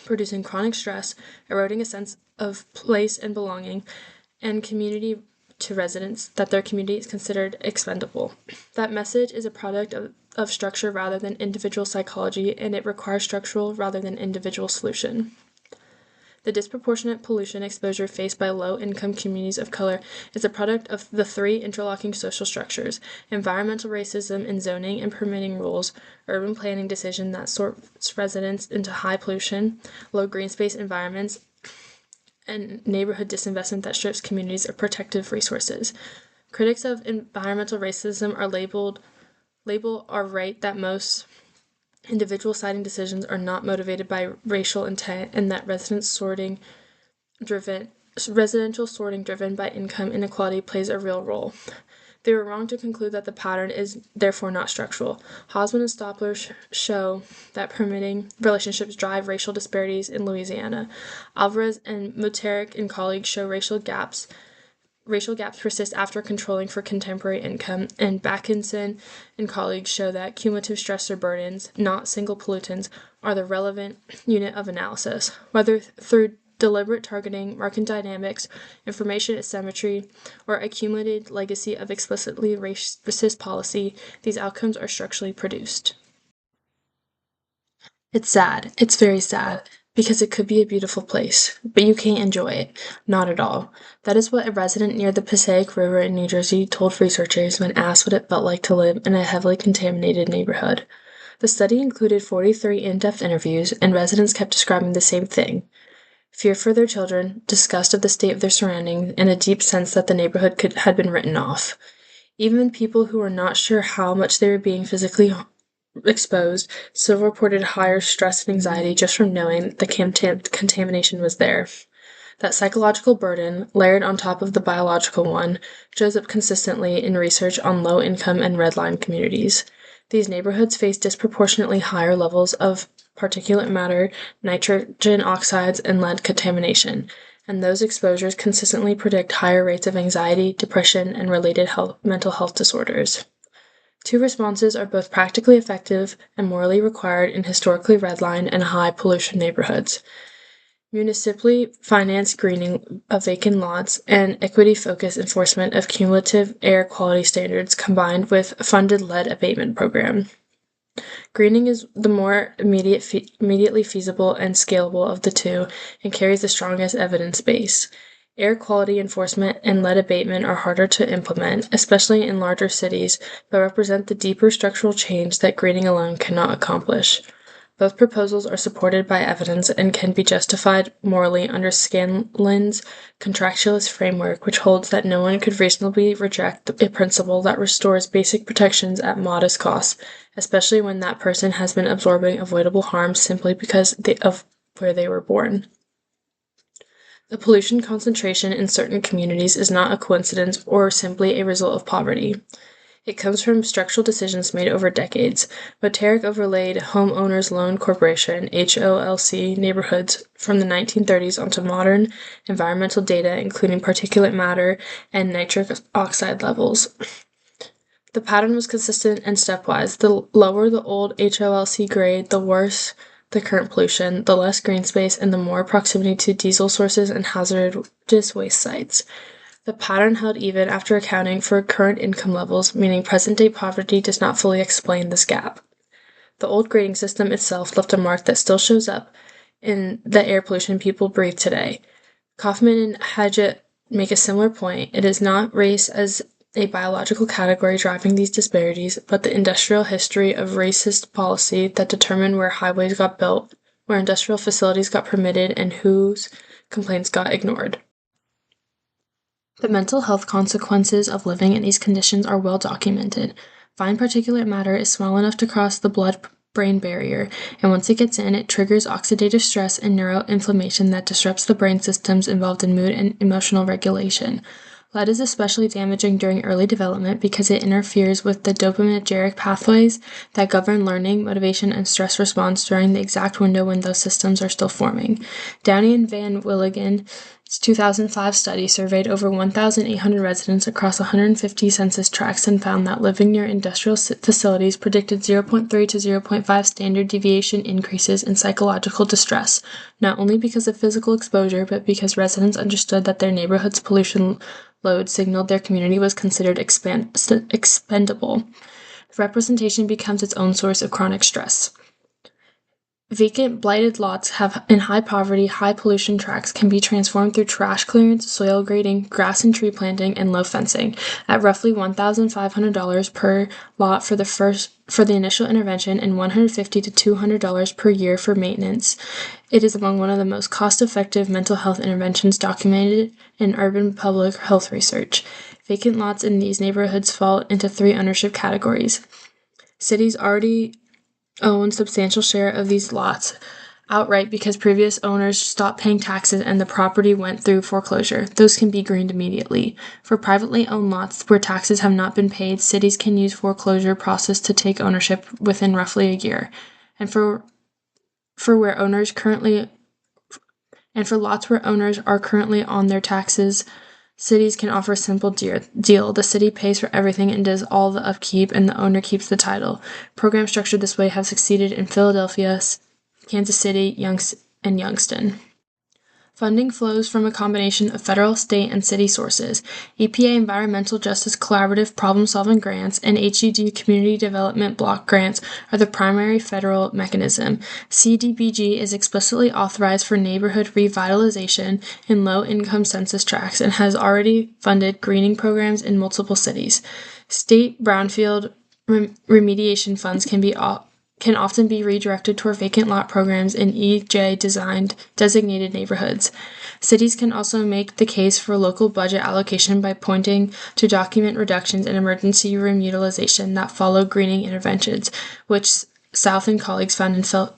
[SPEAKER 1] producing chronic stress, eroding a sense of place and belonging, and community to residents that their community is considered expendable. That message is a product of structure rather than individual psychology, and it requires structural rather than individual solution. The disproportionate pollution exposure faced by low-income communities of color is a product of the three interlocking social structures: environmental racism in zoning and permitting rules, urban planning decision that sorts residents into high pollution, low green space environments, and neighborhood disinvestment that strips communities of protective resources. Critics of environmental racism label are right that most individual siding decisions are not motivated by racial intent, and that residential sorting driven by income inequality plays a real role. They were wrong to conclude that the pattern is therefore not structural. Hosman and Stopler show that permitting relationships drive racial disparities in Louisiana. Alvarez and Mutarek and colleagues show racial gaps persist after controlling for contemporary income, and Backinson and colleagues show that cumulative stressor burdens, not single pollutants, are the relevant unit of analysis. Whether through deliberate targeting, market dynamics, information asymmetry, or accumulated legacy of explicitly racist policy, these outcomes are structurally produced. It's sad. It's very sad. Because it could be a beautiful place, but you can't enjoy it. Not at all. That is what a resident near the Passaic River in New Jersey told researchers when asked what it felt like to live in a heavily contaminated neighborhood. The study included 43 in-depth interviews, and residents kept describing the same thing: fear for their children, disgust of the state of their surroundings, and a deep sense that the neighborhood had been written off. Even people who were not sure how much they were being physically exposed still reported higher stress and anxiety just from knowing the contamination was there. That psychological burden, layered on top of the biological one, shows up consistently in research on low-income and redline communities. These neighborhoods face disproportionately higher levels of particulate matter, nitrogen oxides, and lead contamination, and those exposures consistently predict higher rates of anxiety, depression, and related mental health disorders. Two responses are both practically effective and morally required in historically redlined and high-pollution neighborhoods: municipally financed greening of vacant lots and equity-focused enforcement of cumulative air quality standards combined with a funded lead abatement program. Greening is the more immediately feasible and scalable of the two and carries the strongest evidence base. Air quality enforcement and lead abatement are harder to implement, especially in larger cities, but represent the deeper structural change that greening alone cannot accomplish. Both proposals are supported by evidence and can be justified morally under Scanlon's contractualist framework, which holds that no one could reasonably reject a principle that restores basic protections at modest cost, especially when that person has been absorbing avoidable harm simply because of where they were born. The pollution concentration in certain communities is not a coincidence or simply a result of poverty. It comes from structural decisions made over decades. Mutarek overlaid Homeowners Loan Corporation (HOLC) neighborhoods from the 1930s onto modern environmental data, including particulate matter and nitric oxide levels. The pattern was consistent and stepwise. The lower the old HOLC grade, the worse the current pollution, the less green space, and the more proximity to diesel sources and hazardous waste sites. The pattern held even after accounting for current income levels, meaning present-day poverty does not fully explain this gap. The old grading system itself left a mark that still shows up in the air pollution people breathe today. Kaufman and Hadgett make a similar point. It is not race as a biological category driving these disparities, but the industrial history of racist policy that determined where highways got built, where industrial facilities got permitted, and whose complaints got ignored. The mental health consequences of living in these conditions are well documented. Fine particulate matter is small enough to cross the blood-brain barrier, and once it gets in, it triggers oxidative stress and neuroinflammation that disrupts the brain systems involved in mood and emotional regulation. Lead is especially damaging during early development because it interferes with the dopaminergic pathways that govern learning, motivation, and stress response during the exact window when those systems are still forming. Downey and Van Willigen's 2005 study surveyed over 1,800 residents across 150 census tracts and found that living near industrial facilities predicted 0.3 to 0.5 standard deviation increases in psychological distress, not only because of physical exposure, but because residents understood that their neighborhood's pollution load signaled their community was considered expendable. Representation becomes its own source of chronic stress. Vacant, blighted lots in high poverty, high pollution tracts can be transformed through trash clearance, soil grading, grass and tree planting, and low fencing at roughly $1,500 per lot for the initial intervention and $150 to $200 per year for maintenance. It is among one of the most cost-effective mental health interventions documented in urban public health research. Vacant lots in these neighborhoods fall into three ownership categories: cities already own substantial share of these lots outright because previous owners stopped paying taxes and the property went through foreclosure. Those can be greened immediately. For privately owned lots where taxes have not been paid, cities can use foreclosure process to take ownership within roughly a year. And for lots where owners are currently on their taxes, cities can offer a simple deal. The city pays for everything and does all the upkeep, and the owner keeps the title. Programs structured this way have succeeded in Philadelphia, Kansas City, and Youngstown. Funding flows from a combination of federal, state, and city sources. EPA Environmental Justice Collaborative Problem-Solving Grants and HUD Community Development Block Grants are the primary federal mechanism. CDBG is explicitly authorized for neighborhood revitalization in low-income census tracts and has already funded greening programs in multiple cities. State brownfield remediation funds can often be redirected toward vacant lot programs in EJ designated neighborhoods. Cities can also make the case for local budget allocation by pointing to document reductions in emergency room utilization that follow greening interventions, which South and colleagues found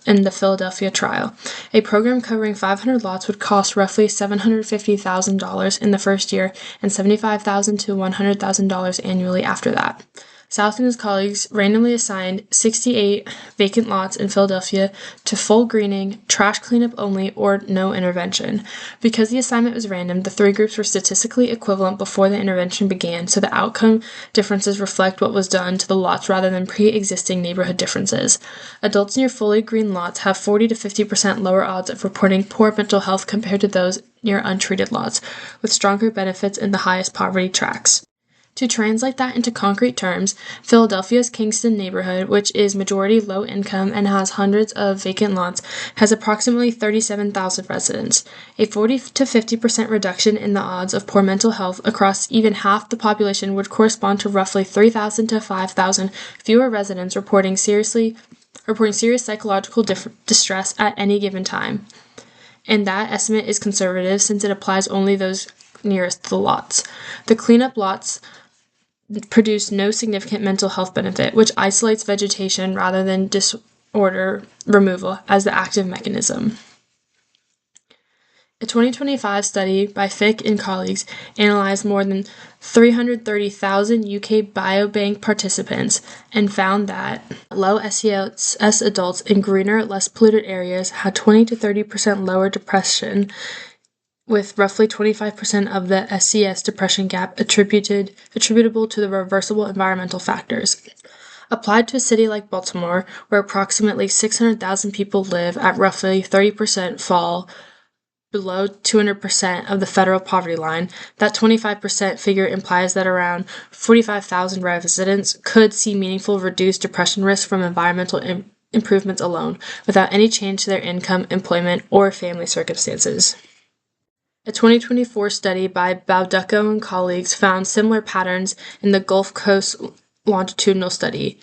[SPEAKER 1] in the Philadelphia trial. A program covering 500 lots would cost roughly $750,000 in the first year and $75,000 to $100,000 annually after that. South and his colleagues randomly assigned 68 vacant lots in Philadelphia to full greening, trash cleanup only, or no intervention. Because the assignment was random, the three groups were statistically equivalent before the intervention began, so the outcome differences reflect what was done to the lots rather than pre-existing neighborhood differences. Adults near fully green lots have 40 to 50% lower odds of reporting poor mental health compared to those near untreated lots, with stronger benefits in the highest poverty tracts. To translate that into concrete terms, Philadelphia's Kingston neighborhood, which is majority low income and has hundreds of vacant lots, has approximately 37,000 residents. A 40 to 50% reduction in the odds of poor mental health across even half the population would correspond to roughly 3,000 to 5,000 fewer residents reporting serious psychological distress at any given time. And that estimate is conservative since it applies only those nearest to the lots. The cleanup lots produce no significant mental health benefit, which isolates vegetation rather than disorder removal as the active mechanism. A 2025 study by Fick and colleagues analyzed more than 330,000 UK biobank participants and found that low SES adults in greener, less polluted areas had 20 to 30% lower depression, with roughly 25% of the SCS depression gap attributable to the reversible environmental factors. Applied to a city like Baltimore, where approximately 600,000 people live at roughly 30% fall below 200% of the federal poverty line, that 25% figure implies that around 45,000 residents could see meaningful reduced depression risk from environmental improvements alone, without any change to their income, employment, or family circumstances. A 2024 study by Bauducco and colleagues found similar patterns in the Gulf Coast longitudinal study.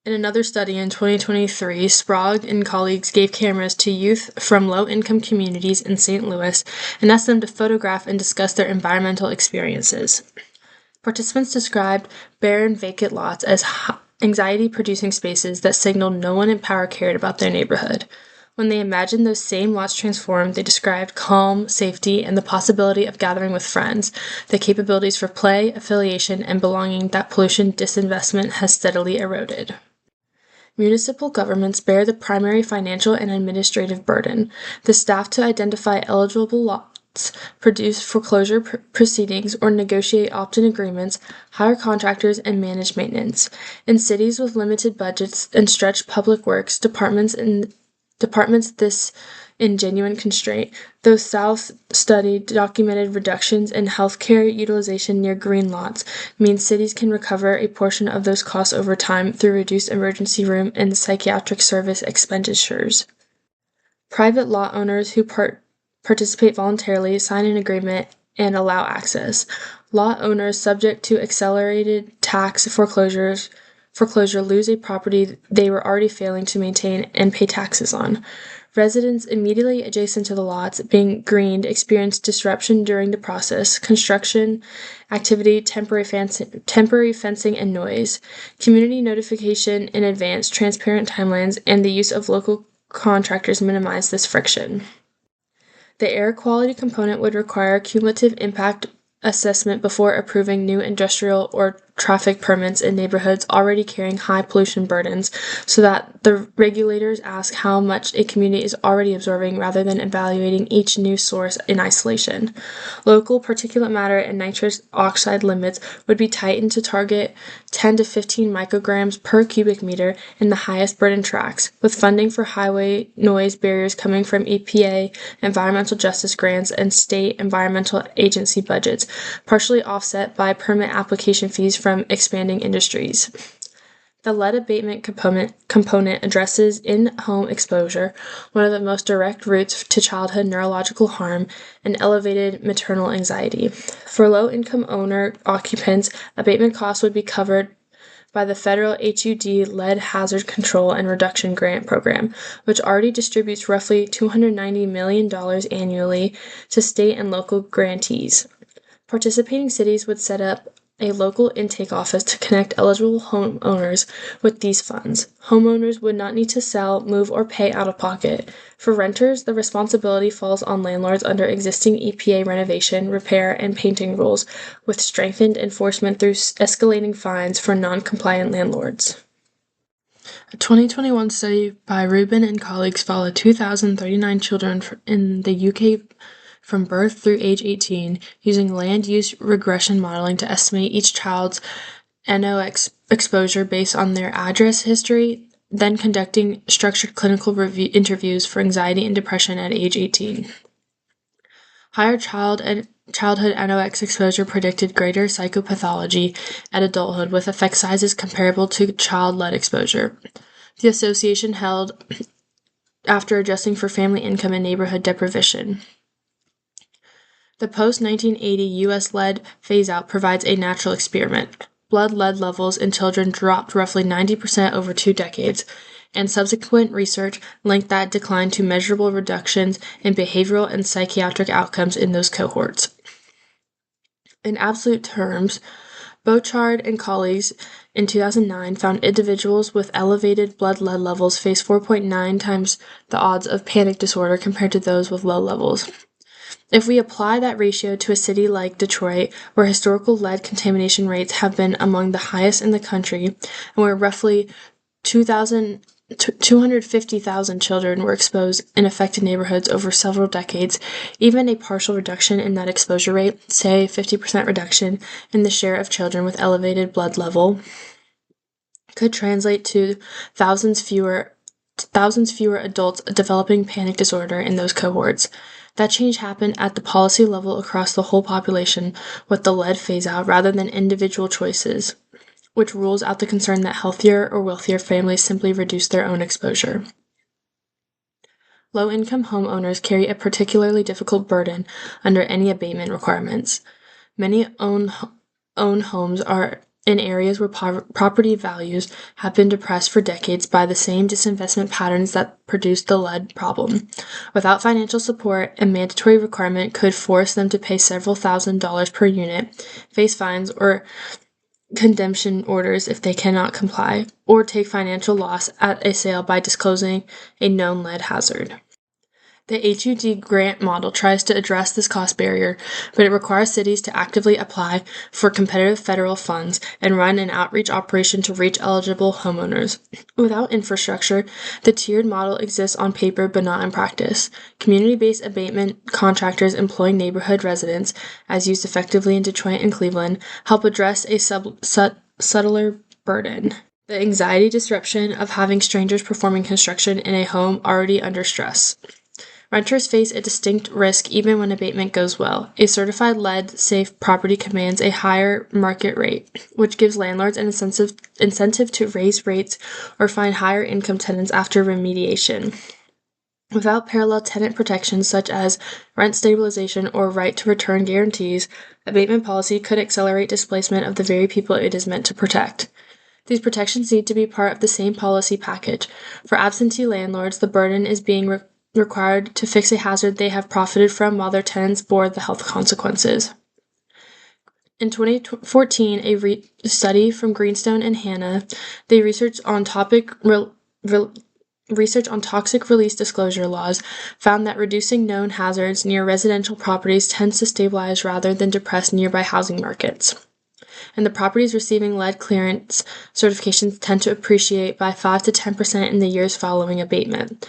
[SPEAKER 1] In another study in 2023, Sprague and colleagues gave cameras to youth from low-income communities in St. Louis and asked them to photograph and discuss their environmental experiences. Participants described barren vacant lots as anxiety-producing spaces that signaled no one in power cared about their neighborhood. When they imagined those same lots transformed, they described calm, safety, and the possibility of gathering with friends, the capabilities for play, affiliation, and belonging that pollution disinvestment has steadily eroded. Municipal governments bear the primary financial and administrative burden. The staff to identify eligible lots, produce foreclosure proceedings, or negotiate opt-in agreements, hire contractors, and manage maintenance. In cities with limited budgets and stretched public works departments this in genuine constraint. Though South study documented reductions in healthcare utilization near green lots, means cities can recover a portion of those costs over time through reduced emergency room and psychiatric service expenditures. Private lot owners who participate voluntarily sign an agreement and allow access. Lot owners subject to accelerated tax foreclosure lose a property they were already failing to maintain and pay taxes on. Residents immediately adjacent to the lots being greened experienced disruption during the process, construction activity, temporary fencing, and noise. Community notification in advance, transparent timelines, and the use of local contractors minimize this friction. The air quality component would require cumulative impact assessment before approving new industrial or traffic permits in neighborhoods already carrying high pollution burdens, so that the regulators ask how much a community is already absorbing rather than evaluating each new source in isolation. Local particulate matter and nitrous oxide limits would be tightened to target 10 to 15 micrograms per cubic meter in the highest burden tracts, with funding for highway noise barriers coming from EPA environmental justice grants and state environmental agency budgets, partially offset by permit application fees from expanding industries. The lead abatement component addresses in-home exposure, one of the most direct routes to childhood neurological harm and elevated maternal anxiety. For low-income owner-occupants, abatement costs would be covered by the federal HUD Lead Hazard Control and Reduction Grant Program, which already distributes roughly $290 million annually to state and local grantees. Participating cities would set up a local intake office to connect eligible homeowners with these funds. Homeowners would not need to sell, move, or pay out of pocket. For renters, the responsibility falls on landlords under existing EPA renovation, repair, and painting rules, with strengthened enforcement through escalating fines for non-compliant landlords. A 2021 study by Rubin and colleagues followed 2,039 children in the UK from birth through age 18, using land use regression modeling to estimate each child's NOx exposure based on their address history, then conducting structured clinical interviews for anxiety and depression at age 18. Higher childhood NOx exposure predicted greater psychopathology at adulthood, with effect sizes comparable to child lead exposure. The association held after adjusting for family income and neighborhood deprivation. The post-1980 U.S. lead phase-out provides a natural experiment. Blood lead levels in children dropped roughly 90% over 2 decades, and subsequent research linked that decline to measurable reductions in behavioral and psychiatric outcomes in those cohorts. In absolute terms, Bochard and colleagues in 2009 found individuals with elevated blood lead levels face 4.9 times the odds of panic disorder compared to those with low levels. If we apply that ratio to a city like Detroit, where historical lead contamination rates have been among the highest in the country, and where roughly 250,000 children were exposed in affected neighborhoods over several decades, even a partial reduction in that exposure rate, say 50% reduction in the share of children with elevated blood level, could translate to thousands fewer adults developing panic disorder in those cohorts. That change happened at the policy level across the whole population with the lead phase-out rather than individual choices, which rules out the concern that healthier or wealthier families simply reduce their own exposure. Low-income homeowners carry a particularly difficult burden under any abatement requirements. Many own homes are in areas where property values have been depressed for decades by the same disinvestment patterns that produced the lead problem. Without financial support, a mandatory requirement could force them to pay several $1,000s per unit, face fines or condemnation orders if they cannot comply, or take financial loss at a sale by disclosing a known lead hazard. The HUD grant model tries to address this cost barrier, but it requires cities to actively apply for competitive federal funds and run an outreach operation to reach eligible homeowners. Without infrastructure, the tiered model exists on paper but not in practice. Community-based abatement contractors employing neighborhood residents, as used effectively in Detroit and Cleveland, help address a subtler burden. The anxiety disruption of having strangers performing construction in a home already under stress. Renters face a distinct risk even when abatement goes well. A certified lead-safe property commands a higher market rate, which gives landlords an incentive to raise rates or find higher-income tenants after remediation. Without parallel tenant protections such as rent stabilization or right-to-return guarantees, abatement policy could accelerate displacement of the very people it is meant to protect. These protections need to be part of the same policy package. For absentee landlords, the burden is being required to fix a hazard they have profited from while their tenants bore the health consequences. In 2014, a study from Greenstone and Hanna, they researched on toxic release disclosure laws, found that reducing known hazards near residential properties tends to stabilize rather than depress nearby housing markets. And the properties receiving lead clearance certifications tend to appreciate by 5 to 10% in the years following abatement.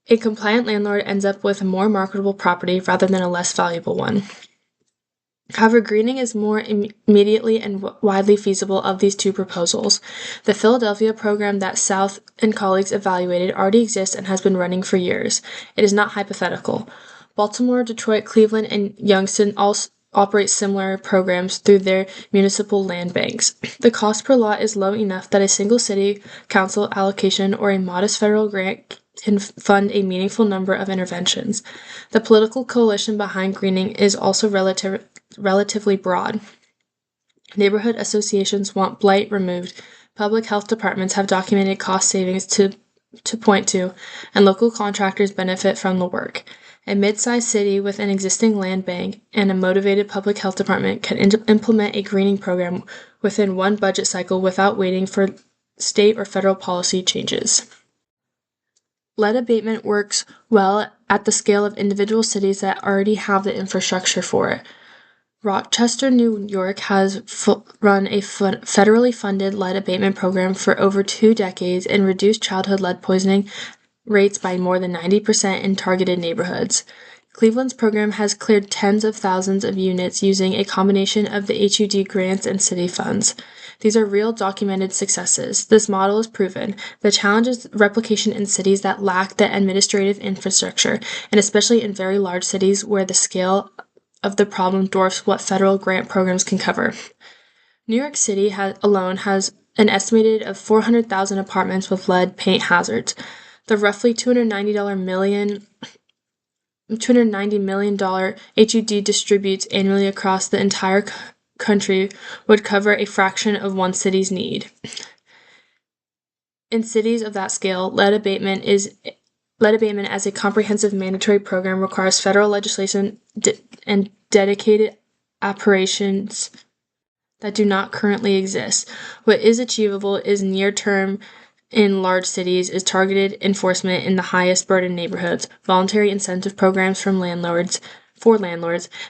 [SPEAKER 1] A compliant landlord ends up with a more marketable property rather than a less valuable one. However, greening is more immediately and widely feasible of these two proposals. The Philadelphia program that South and colleagues evaluated already exists and has been running for years. It is not hypothetical. Baltimore, Detroit, Cleveland, and Youngstown all operate similar programs through their municipal land banks. The cost per lot is low enough that a single city council allocation or a modest federal grant can fund a meaningful number of interventions. The political coalition behind greening is also relatively broad. Neighborhood associations want blight removed, public health departments have documented cost savings to point to, and local contractors benefit from the work. A mid-sized city with an existing land bank and a motivated public health department can implement a greening program within one budget cycle without waiting for state or federal policy changes. Lead abatement works well at the scale of individual cities that already have the infrastructure for it. Rochester, New York has run a federally funded lead abatement program for over 2 decades and reduced childhood lead poisoning rates by more than 90% in targeted neighborhoods. Cleveland's program has cleared tens of thousands of units using a combination of the HUD grants and city funds. These are real documented successes. This model is proven. The challenge is replication in cities that lack the administrative infrastructure, and especially in very large cities where the scale of the problem dwarfs what federal grant programs can cover. New York City alone has an estimated of 400,000 apartments with lead paint hazards. The roughly $290 million HUD distributes annually across the entire country would cover a fraction of one city's need. In cities of that scale, lead abatement as a comprehensive mandatory program requires federal legislation and dedicated operations that do not currently exist. What is achievable is near-term in large cities is targeted enforcement in the highest burden neighborhoods, voluntary incentive programs for landlords,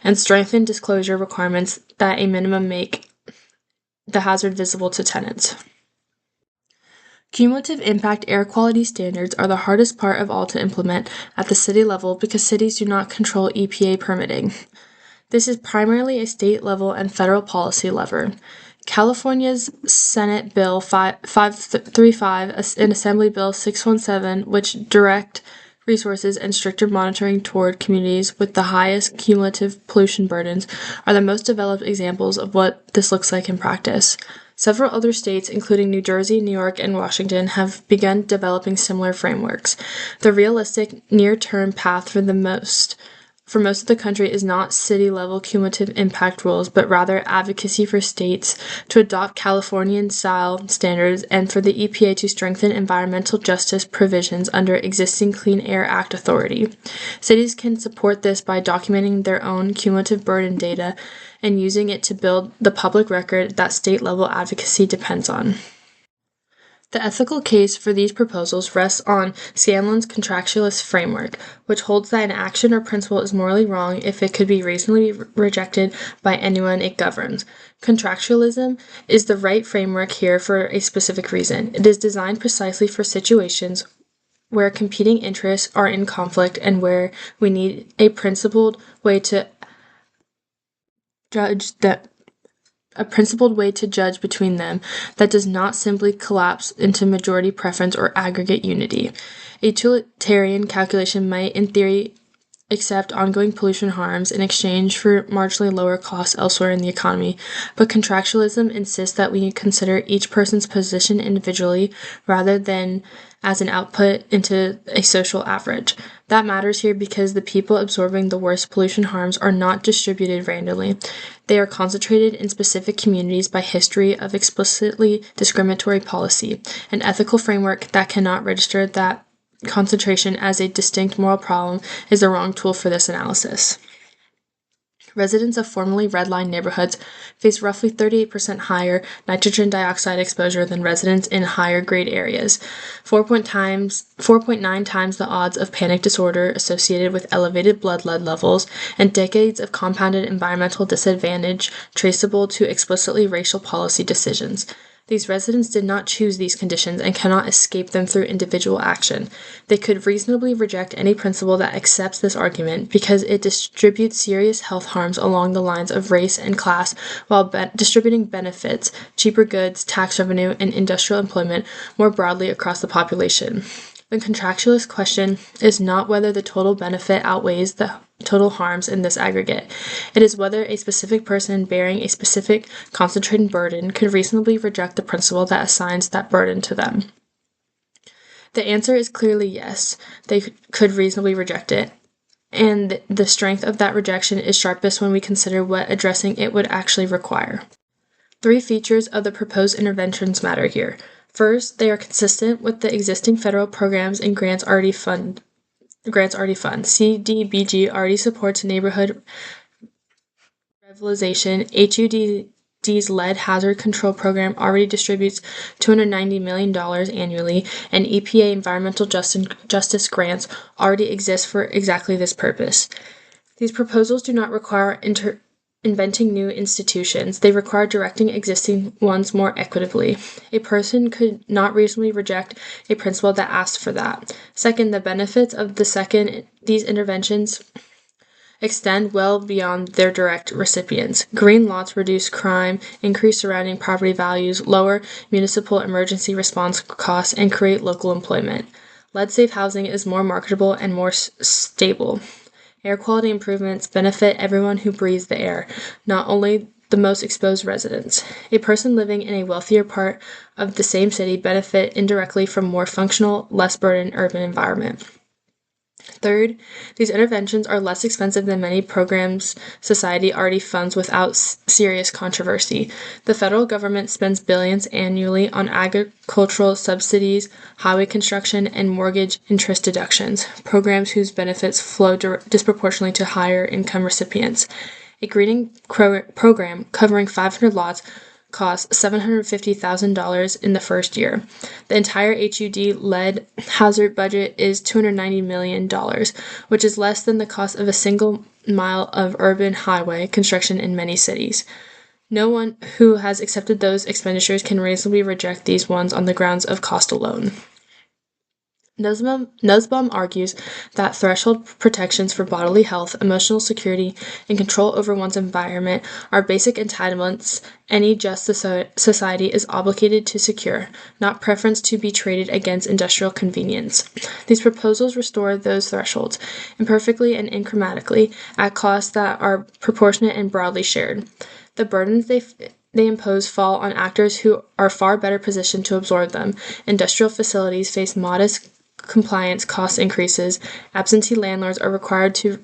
[SPEAKER 1] and strengthened disclosure requirements that a minimum make the hazard visible to tenants. Cumulative impact air quality standards are the hardest part of all to implement at the city level because cities do not control EPA permitting. This is primarily a state-level and federal policy lever. California's Senate Bill 535 and Assembly Bill 617, which direct resources and stricter monitoring toward communities with the highest cumulative pollution burdens, are the most developed examples of what this looks like in practice. Several other states, including New Jersey, New York, and Washington, have begun developing similar frameworks. The realistic near-term path for most of the country is not city-level cumulative impact rules, but rather advocacy for states to adopt Californian-style standards and for the EPA to strengthen environmental justice provisions under existing Clean Air Act authority. Cities can support this by documenting their own cumulative burden data and using it to build the public record that state-level advocacy depends on. The ethical case for these proposals rests on Scanlon's contractualist framework, which holds that an action or principle is morally wrong if it could be reasonably rejected by anyone it governs. Contractualism is the right framework here for a specific reason. It is designed precisely for situations where competing interests are in conflict and where we need a principled way to judge between them that does not simply collapse into majority preference or aggregate unity. A utilitarian calculation might, in theory, accept ongoing pollution harms in exchange for marginally lower costs elsewhere in the economy, but contractualism insists that we consider each person's position individually rather than as an output into a social average. That matters here because the people absorbing the worst pollution harms are not distributed randomly. They are concentrated in specific communities by history of explicitly discriminatory policy, an ethical framework that cannot register that concentration as a distinct moral problem is the wrong tool for this analysis. Residents of formerly red-line neighborhoods face roughly 38% higher nitrogen dioxide exposure than residents in higher-grade areas, 4.9 times the odds of panic disorder associated with elevated blood lead levels, and decades of compounded environmental disadvantage traceable to explicitly racial policy decisions. These residents did not choose these conditions and cannot escape them through individual action. They could reasonably reject any principle that accepts this argument because it distributes serious health harms along the lines of race and class while distributing benefits, cheaper goods, tax revenue, and industrial employment more broadly across the population. The contractualist question is not whether the total benefit outweighs the total harms in this aggregate. It is whether a specific person bearing a specific concentrated burden could reasonably reject the principle that assigns that burden to them. The answer is clearly yes, they could reasonably reject it. And the strength of that rejection is sharpest when we consider what addressing it would actually require. 3 features of the proposed interventions matter here. First, they are consistent with the existing federal programs and grants already fund. CDBG already supports neighborhood revitalization. HUD's lead hazard control program already distributes $290 million annually, and EPA environmental justice grants already exist for exactly this purpose. These proposals do not require inventing new institutions. They require directing existing ones more equitably. A person could not reasonably reject a principle that asks for that. Second, the benefits of these interventions extend well beyond their direct recipients. Green lots reduce crime, increase surrounding property values, lower municipal emergency response costs, and create local employment. Lead-safe housing is more marketable and more stable. Air quality improvements benefit everyone who breathes the air, not only the most exposed residents. A person living in a wealthier part of the same city benefit indirectly from more functional, less burdened urban environment. Third, these interventions are less expensive than many programs society already funds without serious controversy. The federal government spends billions annually on agricultural subsidies, highway construction, and mortgage interest deductions, programs whose benefits flow disproportionately to higher income recipients. A greening program covering 500 lots costs $750,000 in the first year. The entire HUD lead hazard budget is $290 million, which is less than the cost of a single mile of urban highway construction in many cities. No one who has accepted those expenditures can reasonably reject these ones on the grounds of cost alone. Nussbaum argues that threshold protections for bodily health, emotional security, and control over one's environment are basic entitlements any just society is obligated to secure, not preference to be traded against industrial convenience. These proposals restore those thresholds, imperfectly and incrementally, at costs that are proportionate and broadly shared. The burdens they impose fall on actors who are far better positioned to absorb them. Industrial facilities face modest compliance cost increases. Absentee landlords are required to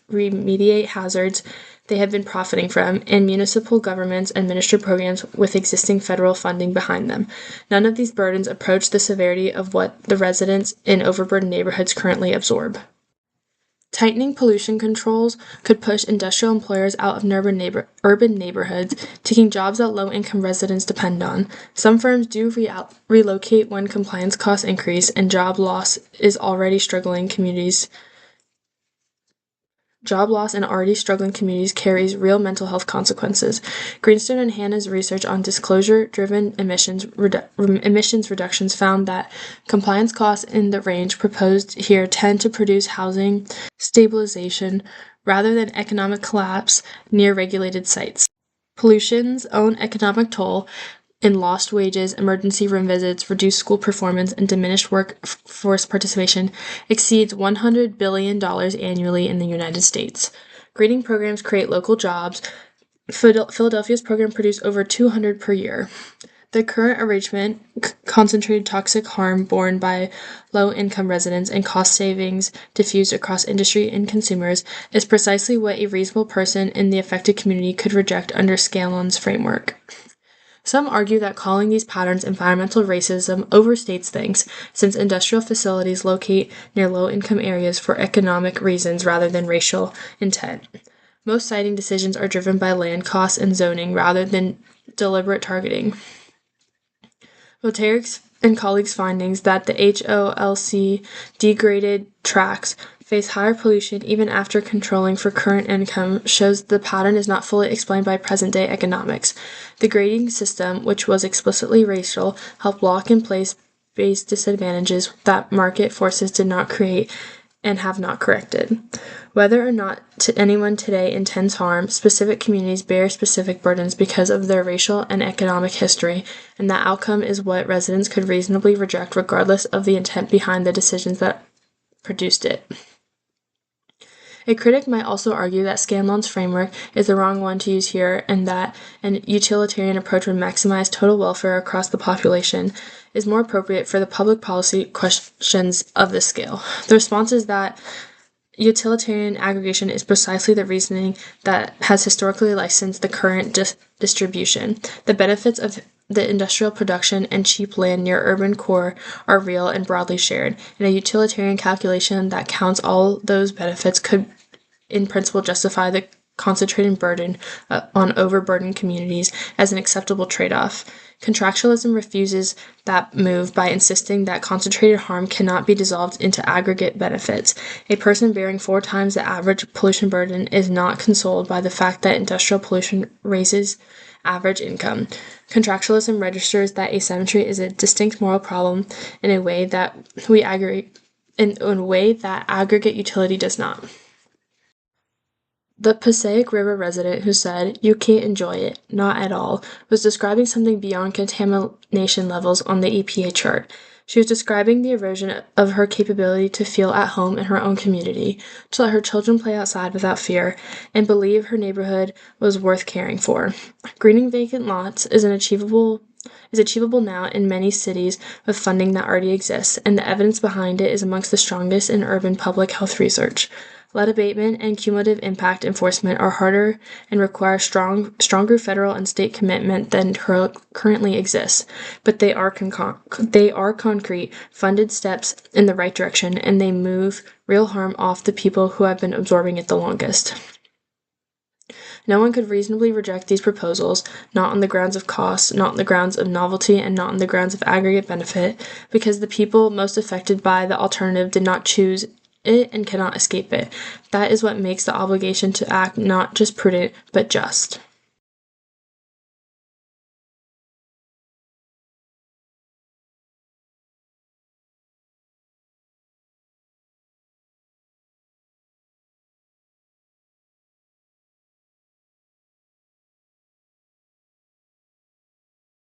[SPEAKER 1] remediate hazards they have been profiting from, and municipal governments administer programs with existing federal funding behind them. None of these burdens approach the severity of what the residents in overburdened neighborhoods currently absorb. Tightening pollution controls could push industrial employers out of urban neighborhoods, taking jobs that low-income residents depend on. Some firms do relocate when compliance costs increase, and job loss in already struggling communities carries real mental health consequences. Greenstone and Hanna's research on disclosure-driven emissions reductions found that compliance costs in the range proposed here tend to produce housing stabilization rather than economic collapse near regulated sites. Pollution's own economic toll in lost wages, emergency room visits, reduced school performance, and diminished workforce participation exceeds $100 billion annually in the United States. Greening programs create local jobs. Philadelphia's program produced over 200 per year. The current arrangement, concentrated toxic harm borne by low-income residents and cost savings diffused across industry and consumers, is precisely what a reasonable person in the affected community could reject under Scanlon's framework. Some argue that calling these patterns environmental racism overstates things, since industrial facilities locate near low-income areas for economic reasons rather than racial intent. Most siting decisions are driven by land costs and zoning rather than deliberate targeting. Voltaire's and colleagues' findings that the HOLC degraded tracts face higher pollution even after controlling for current income shows the pattern is not fully explained by present-day economics. The grading system, which was explicitly racial, helped lock in place base disadvantages that market forces did not create and have not corrected. Whether or not anyone today intends harm, specific communities bear specific burdens because of their racial and economic history, and that outcome is what residents could reasonably reject regardless of the intent behind the decisions that produced it. A critic might also argue that Scanlon's framework is the wrong one to use here and that an utilitarian approach would maximize total welfare across the population is more appropriate for the public policy questions of this scale. The response is that utilitarian aggregation is precisely the reasoning that has historically licensed the current distribution. The benefits of the industrial production and cheap land near urban core are real and broadly shared, and a utilitarian calculation that counts all those benefits could, in principle, justify the concentrated burden on overburdened communities as an acceptable trade-off. Contractualism refuses that move by insisting that concentrated harm cannot be dissolved into aggregate benefits. A person bearing 4 times the average pollution burden is not consoled by the fact that industrial pollution raises average income. Contractualism registers that asymmetry is a distinct moral problem in a way that aggregate utility does not. The Passaic River resident who said, "You can't enjoy it, not at all," was describing something beyond contamination levels on the EPA chart. She was describing the erosion of her capability to feel at home in her own community, to let her children play outside without fear, and believe her neighborhood was worth caring for. Greening vacant lots is achievable now in many cities with funding that already exists, and the evidence behind it is amongst the strongest in urban public health research. Lead abatement and cumulative impact enforcement are harder and require stronger federal and state commitment than currently exists, but they are concrete, funded steps in the right direction, and they move real harm off the people who have been absorbing it the longest. No one could reasonably reject these proposals, not on the grounds of cost, not on the grounds of novelty, and not on the grounds of aggregate benefit, because the people most affected by the alternative did not choose it and cannot escape it. That is what makes the obligation to act not just prudent, but just.